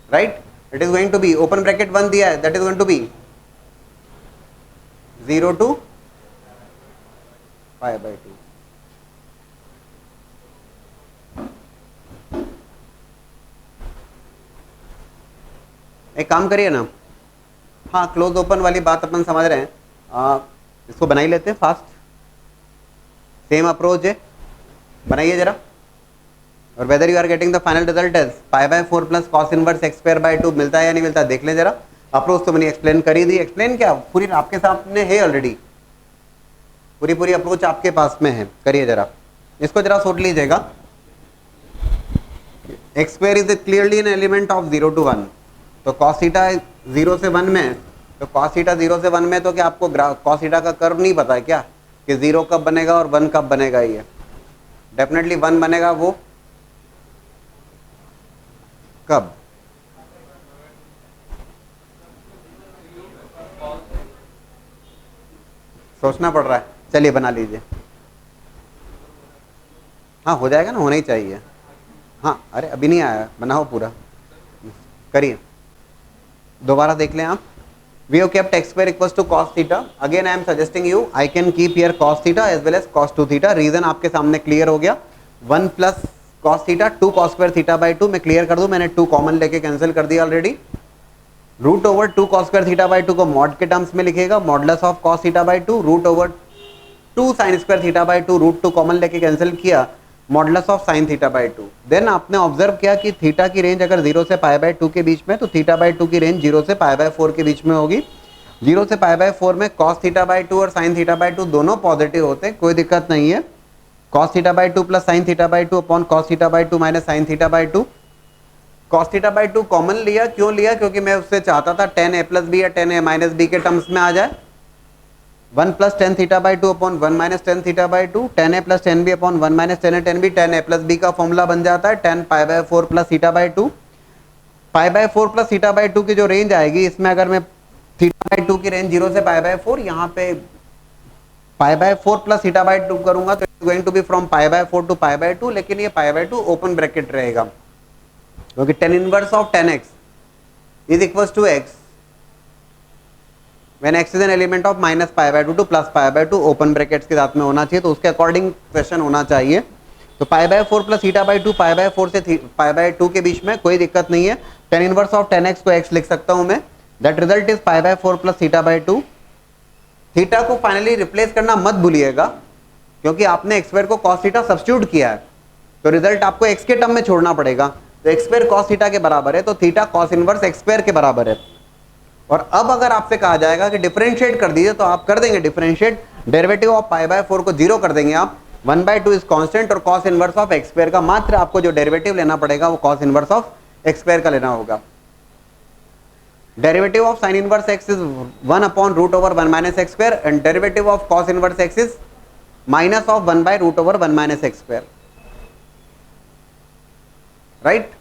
right. It is going to be open bracket 1 दिया है, that is going to be 0 to pi by 2। एक काम करिए ना, हाँ क्लोज ओपन वाली बात अपन समझ रहे हैं, इसको बना ही लेते हैं फास्ट, सेम अप्रोच है, बनाइए जरा। और whether you are getting the final result as pi by 4 plus cos inverse x square by 2 मिलता है या नहीं मिलता, देख लें जरा। अप्रोच तो मैंने एक्सप्लेन कर ही दी, एक्सप्लेन क्या पूरी आपके सामने है ऑलरेडी, पूरी अप्रोच आपके पास में है, करिए जरा। इसको जरा सोच लीजिएगा, x square is clearly an element of 0 to 1, तो कॉस थीटा 0 से 1 में, तो कॉस थीटा 0 से 1 में, तो क्या आपको कॉस थीटा का कर्व नहीं पता है क्या कि 0 कब बनेगा और 1 कब बनेगा? ये डेफिनेटली 1 बनेगा, वो कब? सोचना पड़ रहा है, चलिए बना लीजिए। हाँ हो जाएगा ना, होना ही चाहिए। हाँ अरे अभी नहीं आया, बनाओ पूरा, करिए दोबारा देख लें आप। We have kept x square equals to cos theta. Again I am suggesting you, I can keep here cos theta as well as cos 2 theta. Reason आपके सामने क्लियर हो गया। 1 plus cos theta 2 cos square theta by 2 मैं क्लियर कर दूं, मैंने 2 कॉमन लेके कैंसिल कर दिया already. Root over 2 cos square theta by 2 को मॉड के टर्म्स में लिखेगा, modulus of cos theta by 2, root over 2 sin square theta by 2, root 2 common लेके कैंसिल किया modulus of sine theta by two. Then आपने ऑब्जर्व किया कि थीटा की रेंज अगर 0 से पाई बाय 2 के बीच में, तो थीटा बाई 2 की रेंज 0 से पाई बाय 4 के बीच में होगी। 0 से पाई बाय 4 में कॉस थीटा बाई 2 और साइन थीटा बाई 2 दोनों पॉजिटिव होते हैं, कोई दिक्कत नहीं है। Cos theta by 2 plus sign theta by 2 upon cos theta by 2 minus sign theta by 2। Cos theta by 2 common लिया, क्यों लिया? क्योंकि मैं उससे चाहता था tan a प्लस बी या tan a माइनस बी के टर्म्स में आ जाए। 1 plus tan theta by 2 upon 1 minus tan theta by 2, tan a plus tan b upon 1 minus tan a tan b, tan a plus b का फॉर्मूला बन जाता है tan pi by 4 plus theta by 2। Pi by 4 plus theta by 2 की जो रेंज आएगी, इसमें अगर मैं थीटा बाई 2 की रेंज 0 से पाई बाय 4, यहाँ पे pi by 4 plus theta by 2 करूंगा तो it's going to be from pi by 4 to pi by 2, लेकिन ये पाई बाय 2 ओपन ब्रैकेट रहेगा, क्योंकि tan inverse of tan x is equals to x when x is an element of minus pi by 2 to plus pi by 2, open brackets के साथ में होना चाहिए, तो उसके अकॉर्डिंग क्वेश्चन होना चाहिए। तो pi by 4 plus theta by 2 pi by 4 से पाई बाय 2 के बीच में, कोई दिक्कत नहीं है। tan inverse of tan x को x लिख सकता हूं मैं, that result is pi by 4 plus theta by 2। Theta को फाइनली रिप्लेस करना मत भूलिएगा, क्योंकि आपने एक्स स्क्वायर को कॉस थीटा सब्स्टिट्यूट किया है, तो रिजल्ट आपको एक्स के टर्म में छोड़ना पड़ेगा। तो एक्स स्क्वायर कॉस थीटा के बराबर है, तो theta cos inverse x square के बराबर है। और अब अगर आपसे कहा जाएगा कि डिफरेंशिएट कर दीजिए, तो आप कर देंगे differentiate. Derivative of pi by 4 को 0 कर देंगे आप, 1/2 इज कांस्टेंट, और cos inverse of x square का मात्र आपको जो डेरिवेटिव लेना पड़ेगा वो cos inverse of x square का लेना होगा। Derivative of sine inverse x is 1 upon root over 1 minus x square, and derivative of cos inverse x is minus of 1 by root over 1 minus x square, right.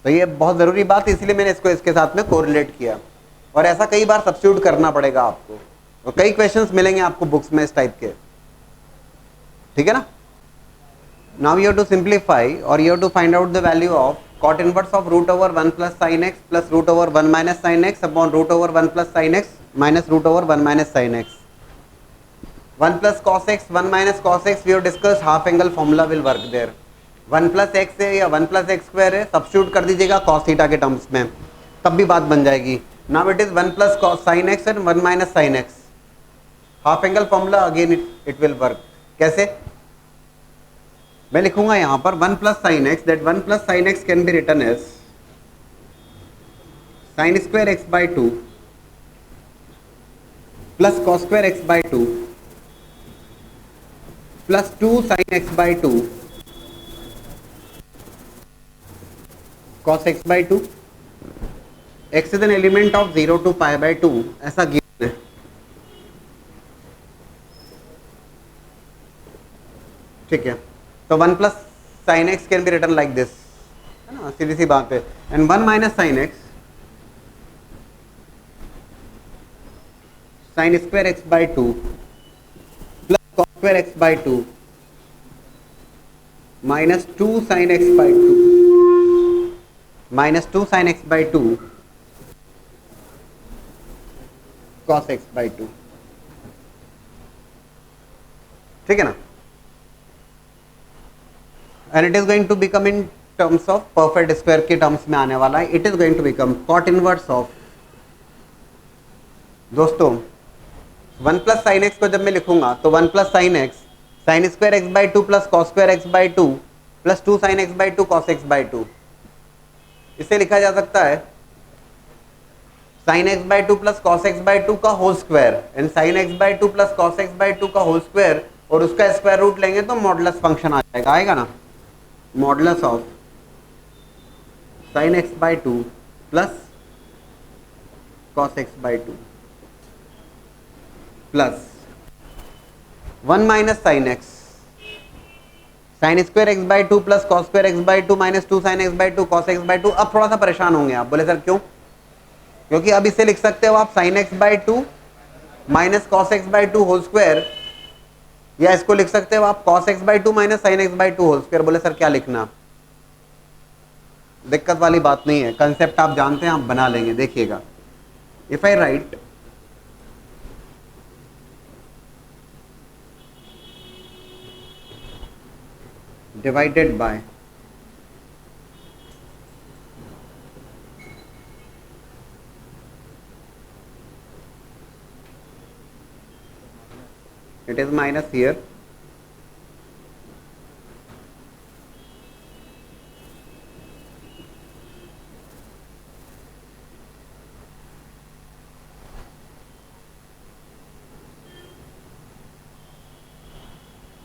तो ये बहुत जरूरी बात है, इसीलिए मैंने इसको इसके साथ में कोरिलेट किया, और ऐसा कई बार सब्स्टिट्यूट करना पड़ेगा आपको, और कई क्वेश्चंस मिलेंगे आपको बुक्स में इस टाइप के, ठीक है ना। Now you have to simplify, और you have to find out the value of cot inverse of root over 1 plus sine x plus root over 1 minus sine x upon root over 1 plus sine x minus root over 1 minus sine x. 1 plus cos x 1 minus cos x, we have discussed, half angle formula will work there. 1 plus x है या 1 प्लस एक्स स्क्वायर है, सब्स्टिट्यूट कर दीजिएगा कॉस थीटा के टर्म्स में, तब भी बात बन जाएगी। Now it is 1 plus cos sine x and 1 minus sine x, half angle formula again it will work. कैसे? मैं लिखूंगा यहां पर 1 plus sine x, that 1 plus sine x can be written as sine square x by 2 plus cos square x by 2 plus 2 sine x by 2 cos x by 2, x is an element of 0 to pi by 2, ऐसा गिवन है, ठीक है। तो 1 plus sine x can be written like this, है ना, सीधी सी बात है। And 1 minus sine x sine square x by 2 plus cos square x by 2 minus 2 sine x by 2 minus 2 sine x by 2 cos x by 2, ठीक है ना। And it is going to become in terms of perfect square के टर्म्स में आने वाला है, it is going to become cot inverse of, दोस्तों 1 प्लस साइन एक्स को जब मैं लिखूंगा तो 1 plus sine x sine square x by 2 plus cos square x by 2 plus 2 sine x by 2 cos x by 2, इसे लिखा जा सकता है sine x by 2 plus cos x by 2 का whole square, and sine x by 2 plus cos x by 2 का होल स्क्वायर, और उसका स्क्वायर रूट लेंगे तो मॉडुलस फंक्शन आ जाएगा, आएगा ना, modulus of sine x by 2 plus cos x by 2 plus 1 minus sine x sine square x by 2 plus cos square x by 2 minus 2 sine x by 2 cos x by 2। अब थोड़ा सा परेशान होंगे आप, बोले सर क्यों? क्योंकि अब इसे लिख सकते हो आप sine x by 2 minus cos x by 2 whole square, या इसको लिख सकते हो आप cos x by 2 minus sine x by 2 whole square. बोले सर क्या लिखना? दिक्कत वाली बात नहीं है, कंसेप्ट आप जानते हैं, आप बना लेंगे, देखिएगा। If I right divided by it is minus here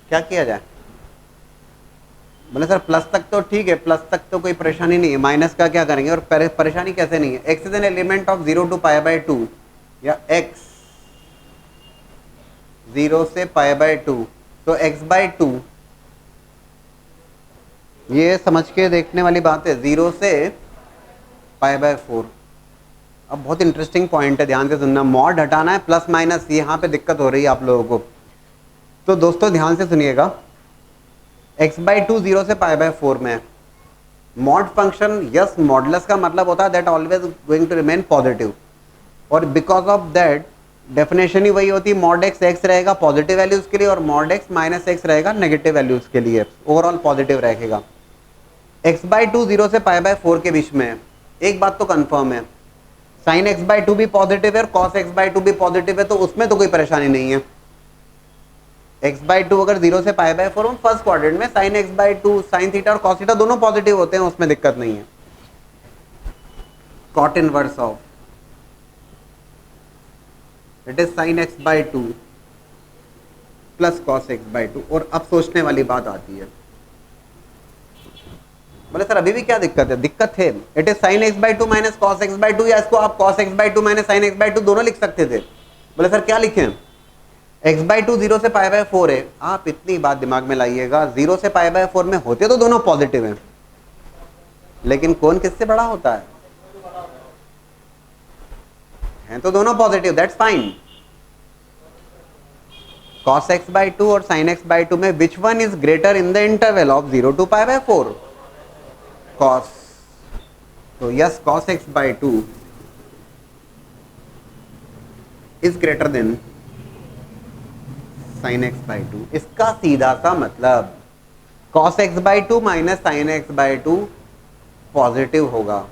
क्या किया जाए? बोले सर प्लस तक तो ठीक है, प्लस तक तो कोई परेशानी नहीं है, माइनस का क्या करेंगे? और परेशानी कैसे नहीं है? X is an element of 0 to pi by 2 या एक्स 0 से पाई बाय 2, तो एक्स बाय 2, ये समझ के देखने वाली बात है, 0 से पाई बाय 4। अब बहुत इंटरेस्टिंग पॉइंट है, ध्यान से सुनना। मॉड हटाना है, प्लस माइनस यहाँ पे दिक्कत हो रही है आप लोगों को, तो दोस्तों ध्यान से सुनिएगा। x बाई 2 0 से पाई बाय 4 में मॉड फंक्शन, यस मॉडुलस का मतलब होता है that always going to remain positive, और बिकॉज ऑफ दैट डेफिनेशन ही वही होती है, मॉड एक्स एक्स रहेगा पॉजिटिव वैल्यूज के लिए और मॉड एक्स माइनस एक्स रहेगा नेगेटिव वैल्यूज के लिए, ओवरऑल पॉजिटिव रहेगा। x बाई 2 0 से पाई बाय 4 के बीच में एक बात तो कंफर्म है, साइन x बाई 2 भी पॉजिटिव है और कॉस x बाई 2 भी पॉजिटिव है, तो उसमें तो कोई परेशानी नहीं है। x बाई 2 अगर 0 से पाई बाय 4 फर्स्ट क्वाड्रेंट में sine x by 2, sine theta और कॉस थीटा दोनों पॉजिटिव होते हैं, उसमें दिक्कत नहीं है। Cot inverse of it is sine x by 2 plus cos x by 2। और अब सोचने वाली बात आती है, बोले सर अभी भी क्या दिक्कत है? दिक्कत है, it is sine x by 2 minus cos x by 2, या इसको आप cos x by 2 minus sine x by 2 दोनों लिख सकते थे। बोले सर क्या लिखें? x बाई 2 0 से पाई बाय 4 है, आप इतनी बात दिमाग में लाइएगा, 0 से पाई बाय 4 में होते तो दोनों पॉजिटिव हैं, लेकिन कौन किससे बड़ा होता है? हैं तो दोनों positive, that's fine. cos x by 2 और sin x बाई 2 में which one is greater in the interval of 0 to pi by 4? cos, तो yes cos x by 2 is greater than sin x by 2। इसका सीधा सा मतलब cos x by 2 minus sin x by 2 positive होगा।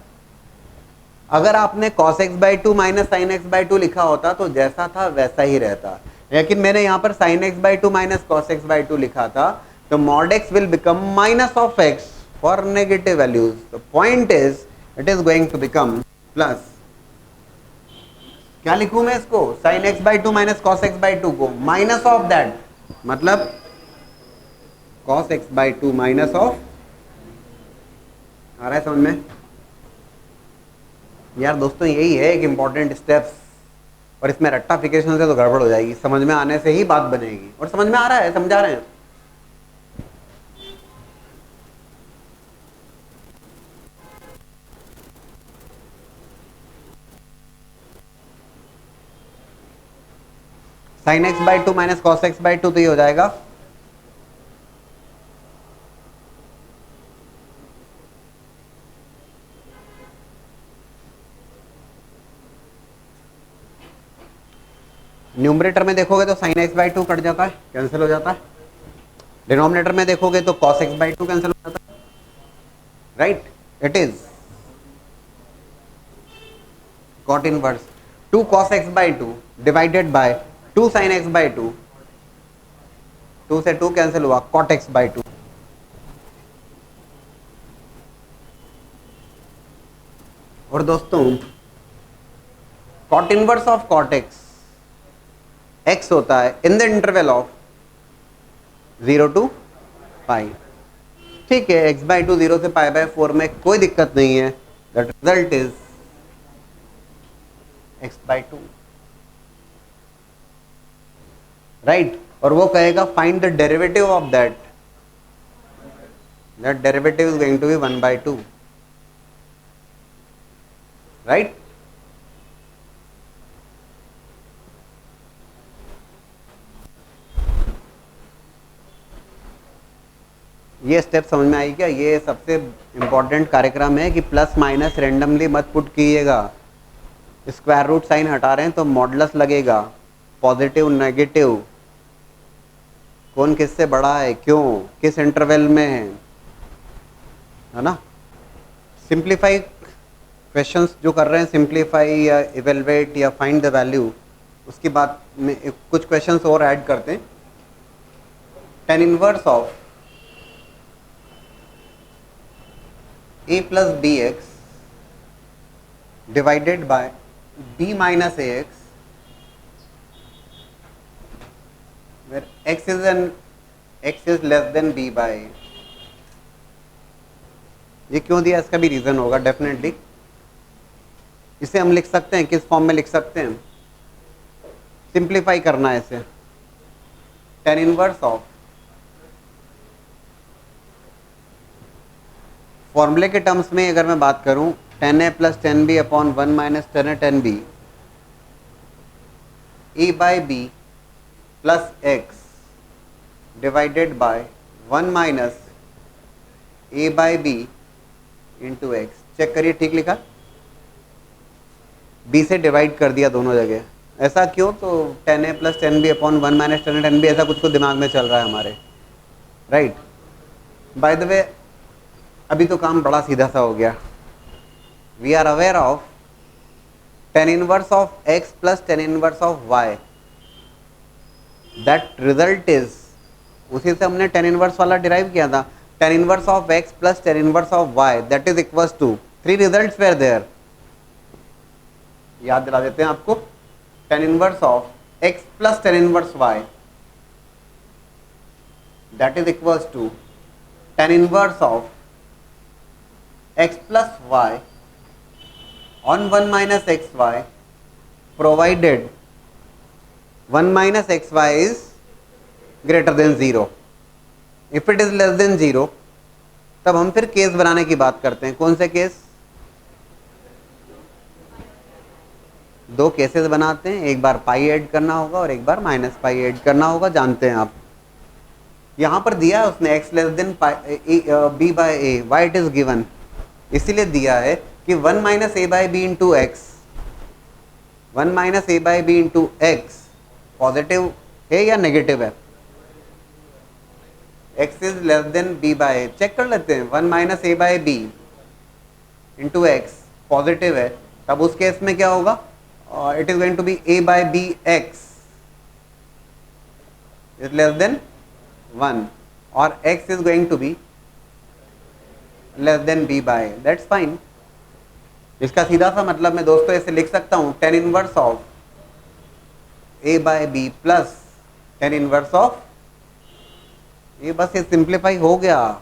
अगर आपने cos x by 2 minus sin x by 2 लिखा होता तो जैसा था वैसा ही रहता, लेकिन मैंने यहाँ पर sin x by 2 minus cos x by 2 लिखा था, तो mod x will become minus of x for negative values. The point is it is going to become plus, क्या लिखूं मैं इसको? sin x by 2 minus cos x by 2 को माइनस ऑफ दैट, मतलब cos x by 2 minus of, आ रहा है समझ में? यार दोस्तों यही है एक इंपॉर्टेंट स्टेप्स, और इसमें रट्टाफिकेशन से तो गड़बड़ हो जाएगी, समझ में आने से ही बात बनेगी। और समझ में आ रहा है, समझा रहे हैं? Sign x by 2 minus cos x by 2 तो ये हो जाएगा न्यूमरेटर में देखोगे तो साइन एक्स बाई 2 कट जाता है, कैंसिल हो जाता है। डिनोमिनेटर में देखोगे तो कॉस एक्स बाई 2 कैंसिल हो जाता है, right? It is cot inverse 2 cos x by 2 divided by 2 sin x by 2, 2 से 2 कैंसिल हुआ, cot x बाई 2। और दोस्तों cot inverse of cot x x होता है in the interval of 0 to pi, ठीक है? x बाई 2 0 से पाई बाय 4 में कोई दिक्कत नहीं है, that result is x by 2, right? और वो कहेगा find the derivative of that derivative is going to be 1 by 2, right? ये स्टेप समझ में आई क्या? ये सबसे इंपॉर्टेंट कार्यक्रम है कि प्लस माइनस रेंडमली मत पुट कीजिएगा, स्क्वायर रूट साइन हटा रहे हैं तो मॉडुलस लगेगा, पॉजिटिव नेगेटिव, कौन किससे बड़ा है, क्यों, किस इंटरवल में है ना? सिंप्लीफाई क्वेश्चंस जो कर रहे हैं, सिंप्लीफाई या इवेलुएट या फाइंड द वैल्यू, उसकी बात में कुछ क्वेश्चंस और ऐड करते हैं। tan inverse of a plus b x divided by b minus a x, where x is an x is less than b by a। ये क्यों दिया, इसका भी रीजन होगा डेफिनेटली। इसे हम लिख सकते हैं, किस फॉर्म में लिख सकते हैं, सिंप्लीफाई करना है इसे, tan इनवर्स ऑफ, फॉर्मूले के टर्म्स में अगर मैं बात करूं, tan a plus tan b upon 1 minus tan a tan b, a by b plus x divided by 1 minus a by b into x. Check करिए ठीक लिखा, b से डिवाइड कर दिया दोनों जगह। ऐसा क्यों, तो tan a plus tan b upon 1 minus tan a tan b, ऐसा कुछ तो दिमाग में चल रहा है हमारे, राइट। बाय द वे अभी तो काम बड़ा सीधा सा हो गया। We are aware of tan inverse of x plus tan inverse of y, that result is, उसी से हमने tan इनवर्स वाला डिराइव किया था, tan inverse of x plus tan inverse of y that is equals to, three results were there, याद दिला देते हैं आपको, tan inverse of x plus tan inverse y that is equals to tan inverse of x plus y on 1 minus xy provided 1 minus xy is greater than 0। if it is less than 0 तब हम फिर केस बनाने की बात करते हैं। कौन से केस, दो केसेस बनाते हैं, एक बार पाई ऐड करना होगा और एक बार माइनस पाई ऐड करना होगा, जानते हैं आप। यहां पर दिया है उसने x less than b by a, why it is given, इसीलिए दिया है कि 1 minus a by b into x, 1 minus a by b into x positive है या नेगेटिव है, x is less than b by a. चेक कर लेते हैं, 1 minus a by b into x positive है, तब उस केस में क्या होगा, it is going to be a by B x is less than 1 और x is going to be less than b by a, that's fine. इसका सीधा सा मतलब मैं दोस्तों ऐसे लिख सकता हूं, tan inverse of a by b plus tan inverse of, ये बस ये सिंप्लीफाई हो गया,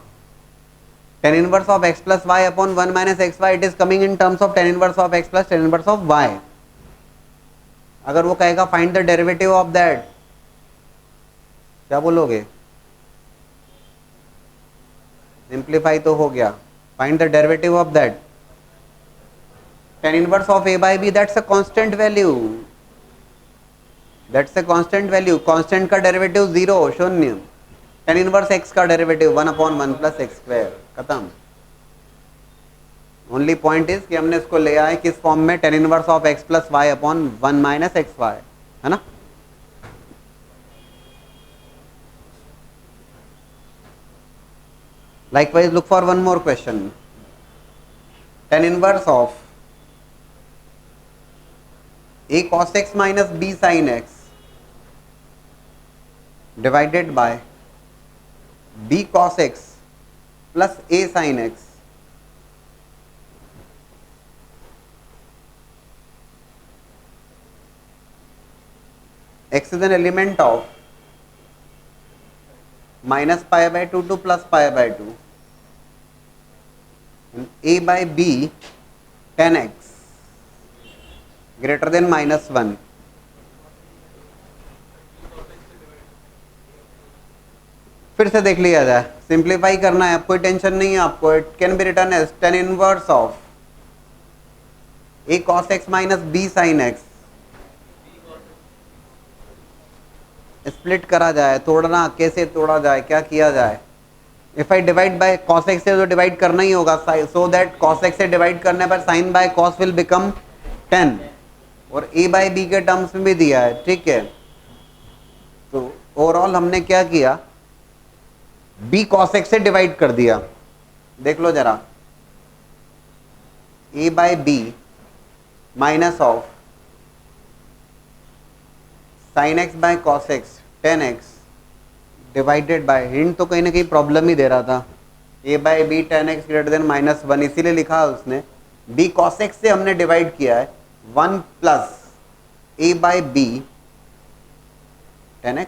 tan inverse of x plus y upon 1 minus x y, it is coming in terms of tan inverse of x plus tan inverse of y। अगर वो कहेगा find the derivative of that, क्या बोलोगे, सिंप्लीफाई तो हो गया, find the derivative of that, tan inverse of a by b, that's a constant value, that's a constant value, constant का डेरिवेटिव 0 शून्य, tan inverse x का derivative 1 upon 1 plus x square, खत्म। ओनली पॉइंट इज कि हमने इसको ले आए किस फॉर्म में, tan inverse of x plus y upon 1 minus x y, है ना। Likewise, look for one more question. Tan inverse of a cos x minus b sin x divided by b cos x plus a sin x x is an element of minus pi by 2 to plus pi by 2 and a by b tan x greater than minus 1। फिर से देख लिया जाए, सिंप्लीफाई करना है, कोई टेंशन नहीं है आपको। It can be written as tan inverse of a cos x minus b sin x, split करा जाए, तोड़ना, कैसे तोड़ा जाए, क्या किया जाए। If I divide by cos x से तो डिवाइड करना ही होगा, सो दैट cos x से डिवाइड करने पर sin by cos will become 10, और a बाय b के टर्म्स में भी दिया है, ठीक है। तो ओवरऑल हमने क्या किया, b cos x से डिवाइड कर दिया, देख लो जरा, a by b minus of sin x by cos x tan x divided by, hint तो कहीं ना कहीं प्रॉब्लम ही दे रहा था, a by b tan x greater than minus 1, इसीलिए लिखा है उसने, b cos x से हमने डिवाइड किया है 1 plus a by b tan x,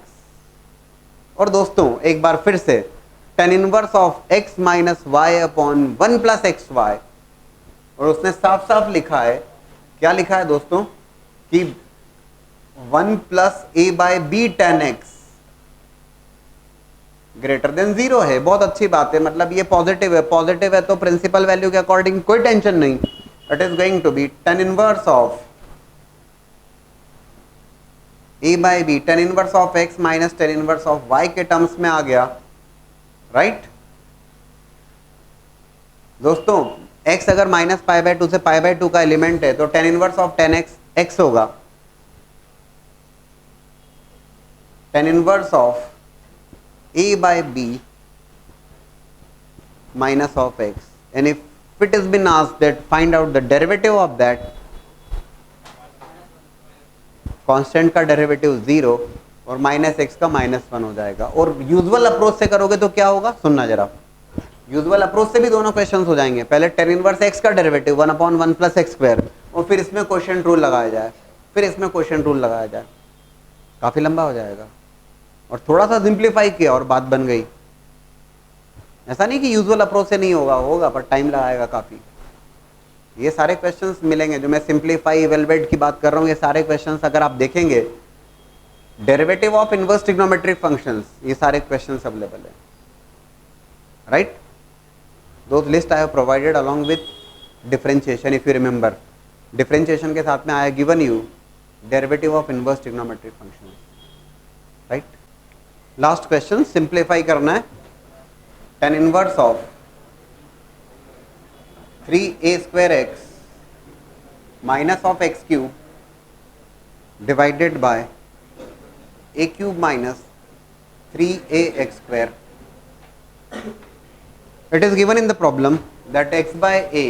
और दोस्तों एक बार फिर से tan inverse of x minus Y upon 1 plus x y, और उसने साफ साफ लिखा है, क्या लिखा है दोस्तों, कि 1 plus a by b tan x greater than 0 है। बहुत अच्छी बात है, मतलब ये पॉजिटिव है, पॉजिटिव है तो प्रिंसिपल वैल्यू के अकॉर्डिंग कोई टेंशन नहीं। It is going to be tan inverse of a by b, tan inverse of x minus tan inverse of y के टर्म्स में आ गया, राइट दोस्तों। x अगर माइनस पाई बाय 2 से पाई बाय 2 का एलिमेंट है तो tan inverse of tan x x होगा, tan inverse of a by b minus of x, and if it has been asked that find out the derivative of that, constant का डेरिवेटिव 0 और माइनस एक्स का -1 हो जाएगा। और यूजुअल अप्रोच से करोगे तो क्या होगा, सुनना जरा, यूजुअल अप्रोच से भी दोनों क्वेश्चंस हो जाएंगे। पहले tan इनवर्स x का डेरिवेटिव 1/1 प्लस एक्स स्क्वायर, और फिर इसमें क्वोशिएंट रूल लगाया जाए, फिर इसमें क्वोशिएंट रूल लगाया जाए, काफी लंबा हो जाएगा। और थोड़ा सा सिंप्लीफाई किया और बात बन गई। ऐसा नहीं कि यूजुअल अप्रोच से नहीं होगा, होगा पर टाइम लगाएगा काफी। ये सारे क्वेश्चंस मिलेंगे जो मैं सिंप्लीफाई इवेलुएट की बात कर रहा हूँ, ये सारे क्वेश्चंस अगर आप देखेंगे, derivative of inverse trigonometric functions, ये सारे क्वेश्चंस अवेलेबल है, right. Those list I have provided along with differentiation, if you remember, differentiation के साथ में I have given you derivative of inverse trigonometric functions, right. Last question simplify करना है, tan inverse of 3a square x minus of x cube divided by a cube minus 3ax square. It is given in the problem that x by a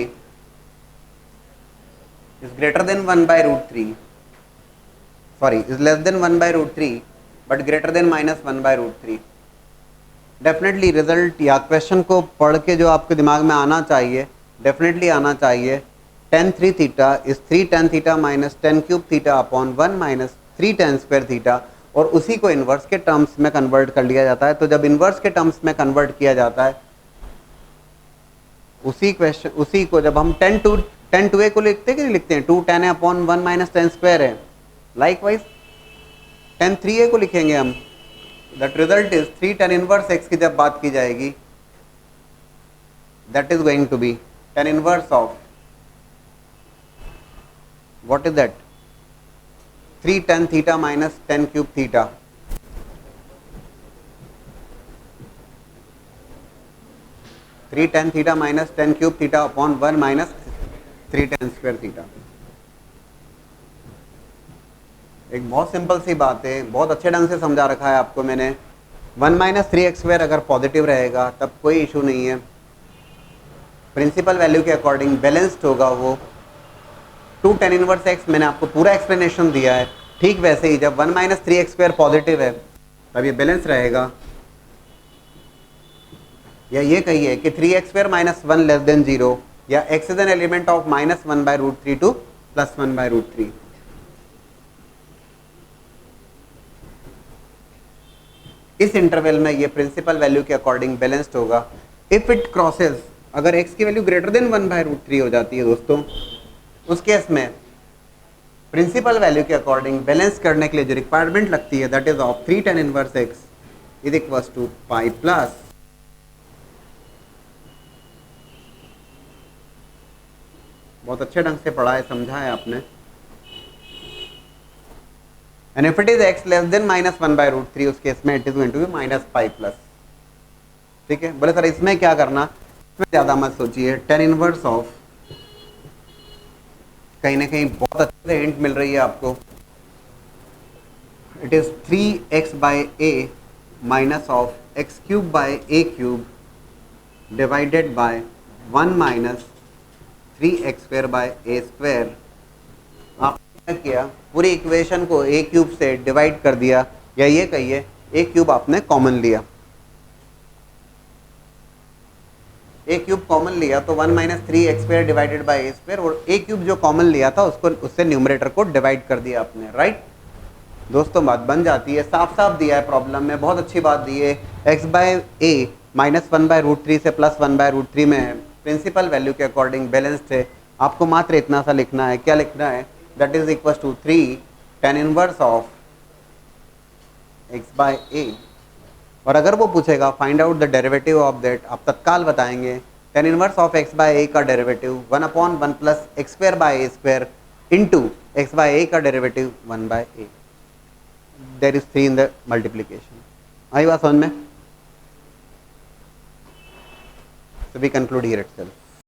is greater than 1 by root 3, sorry, is less than 1 by root 3 but greater than minus 1 by root 3। Definitely result या क्वेश्चन को पढ़ के जो आपके दिमाग में आना चाहिए, डेफिनेटली आना चाहिए, tan 3 theta is 3 tan theta minus tan cube theta upon 1 minus 3 tan square theta, और उसी को इन्वर्स के टर्म्स में कन्वर्ट कर लिया जाता है। तो जब इन्वर्स के टर्म्स में कन्वर्ट किया जाता है, उसी को जब हम tan 2a को लिखते हैं कि नहीं लिखते हैं, 2 tan है अपॉन 1 माइनस tan स्क्वायर है, लाइकवाइज tan 3a को लिखेंगे हम। That result is 3 tan inverse x की जब बात की जाएगी, that is going to be tan inverse of, what is that, 3 tan theta minus tan cube theta, three tan theta minus tan cube theta upon 1 minus 3 tan square theta. एक बहुत सिंपल सी बात है, बहुत अच्छे ढंग से समझा रखा है आपको मैंने। 1 माइनस 3x स्क्वायर अगर पॉजिटिव रहेगा तब कोई इशू नहीं है, प्रिंसिपल वैल्यू के अकॉर्डिंग बैलेंस्ड होगा वो। 2 tan इनवर्स x मैंने आपको पूरा एक्सप्लेनेशन दिया है। ठीक वैसे ही जब 1 माइनस 3x स्क्वायर पॉजिटिव है तब ये बैलेंस रहेगा। या ये कहिए कि 3x square minus 1 less than 0, या x is an element of minus 1 by root 3 to plus 1 by root 3। इस इंटरवल में ये प्रिंसिपल वैल्यू के अकॉर्डिंग बैलेंस्ड होगा। इफ इट क्रॉसेस, अगर x की value greater than 1 by root 3 हो जाती है दोस्तों, उस केस में प्रिंसिपल वैल्यू के अकॉर्डिंग बैलेंस करने के लिए जो रिक्वायरमेंट लगती है, that is of 3 tan inverse x is equals to pi plus, बहुत अच्छे ढंग से पढ़ा है, समझा है आपने। And if it is x less than minus 1 by root 3, उस केस में it is going to be minus pi plus। ठीक है, बोले सर इसमें क्या करना, इसमें ज़्यादा मत सोचिए। tan इनवर्स ऑफ, कहीं ना कहीं बहुत अच्छे से हिंट मिल रही है आपको, it is 3x by a minus of x cube by a cube divided by 1 minus 3x square by a square. आपने क्या किया, पूरी इक्वेशन को a क्यूब से डिवाइड कर दिया, या ये कहिए a क्यूब आपने कॉमन लिया, a क्यूब कॉमन लिया तो 1 minus 3x square divided bye a square, और a क्यूब जो कॉमन लिया था उसको, उससे न्यूमरेटर को डिवाइड कर दिया आपने, राइट। दोस्तों बात बन जाती है, साफ साफ दिया है प्रॉब्लम में, बहुत अच्छी बात दी है। X by a minus one by root three से plus one by root three में प्रिंसिपल वैल्यू के अकॉर्डिंग बैलेंस्ड है। आपको मात्र इतना सा लिखना है, क्या लिखना है, that is equal to 3 tan inverse of x by a. और अगर वो पूछेगा find out the derivative of that, आप तत्काल बताएंगे tan inverse of x by a का derivative 1/1 plus x square by a square into x by a का derivative 1 by a. There is 3 in the multiplication. आई बात समझ में? So we conclude here itself.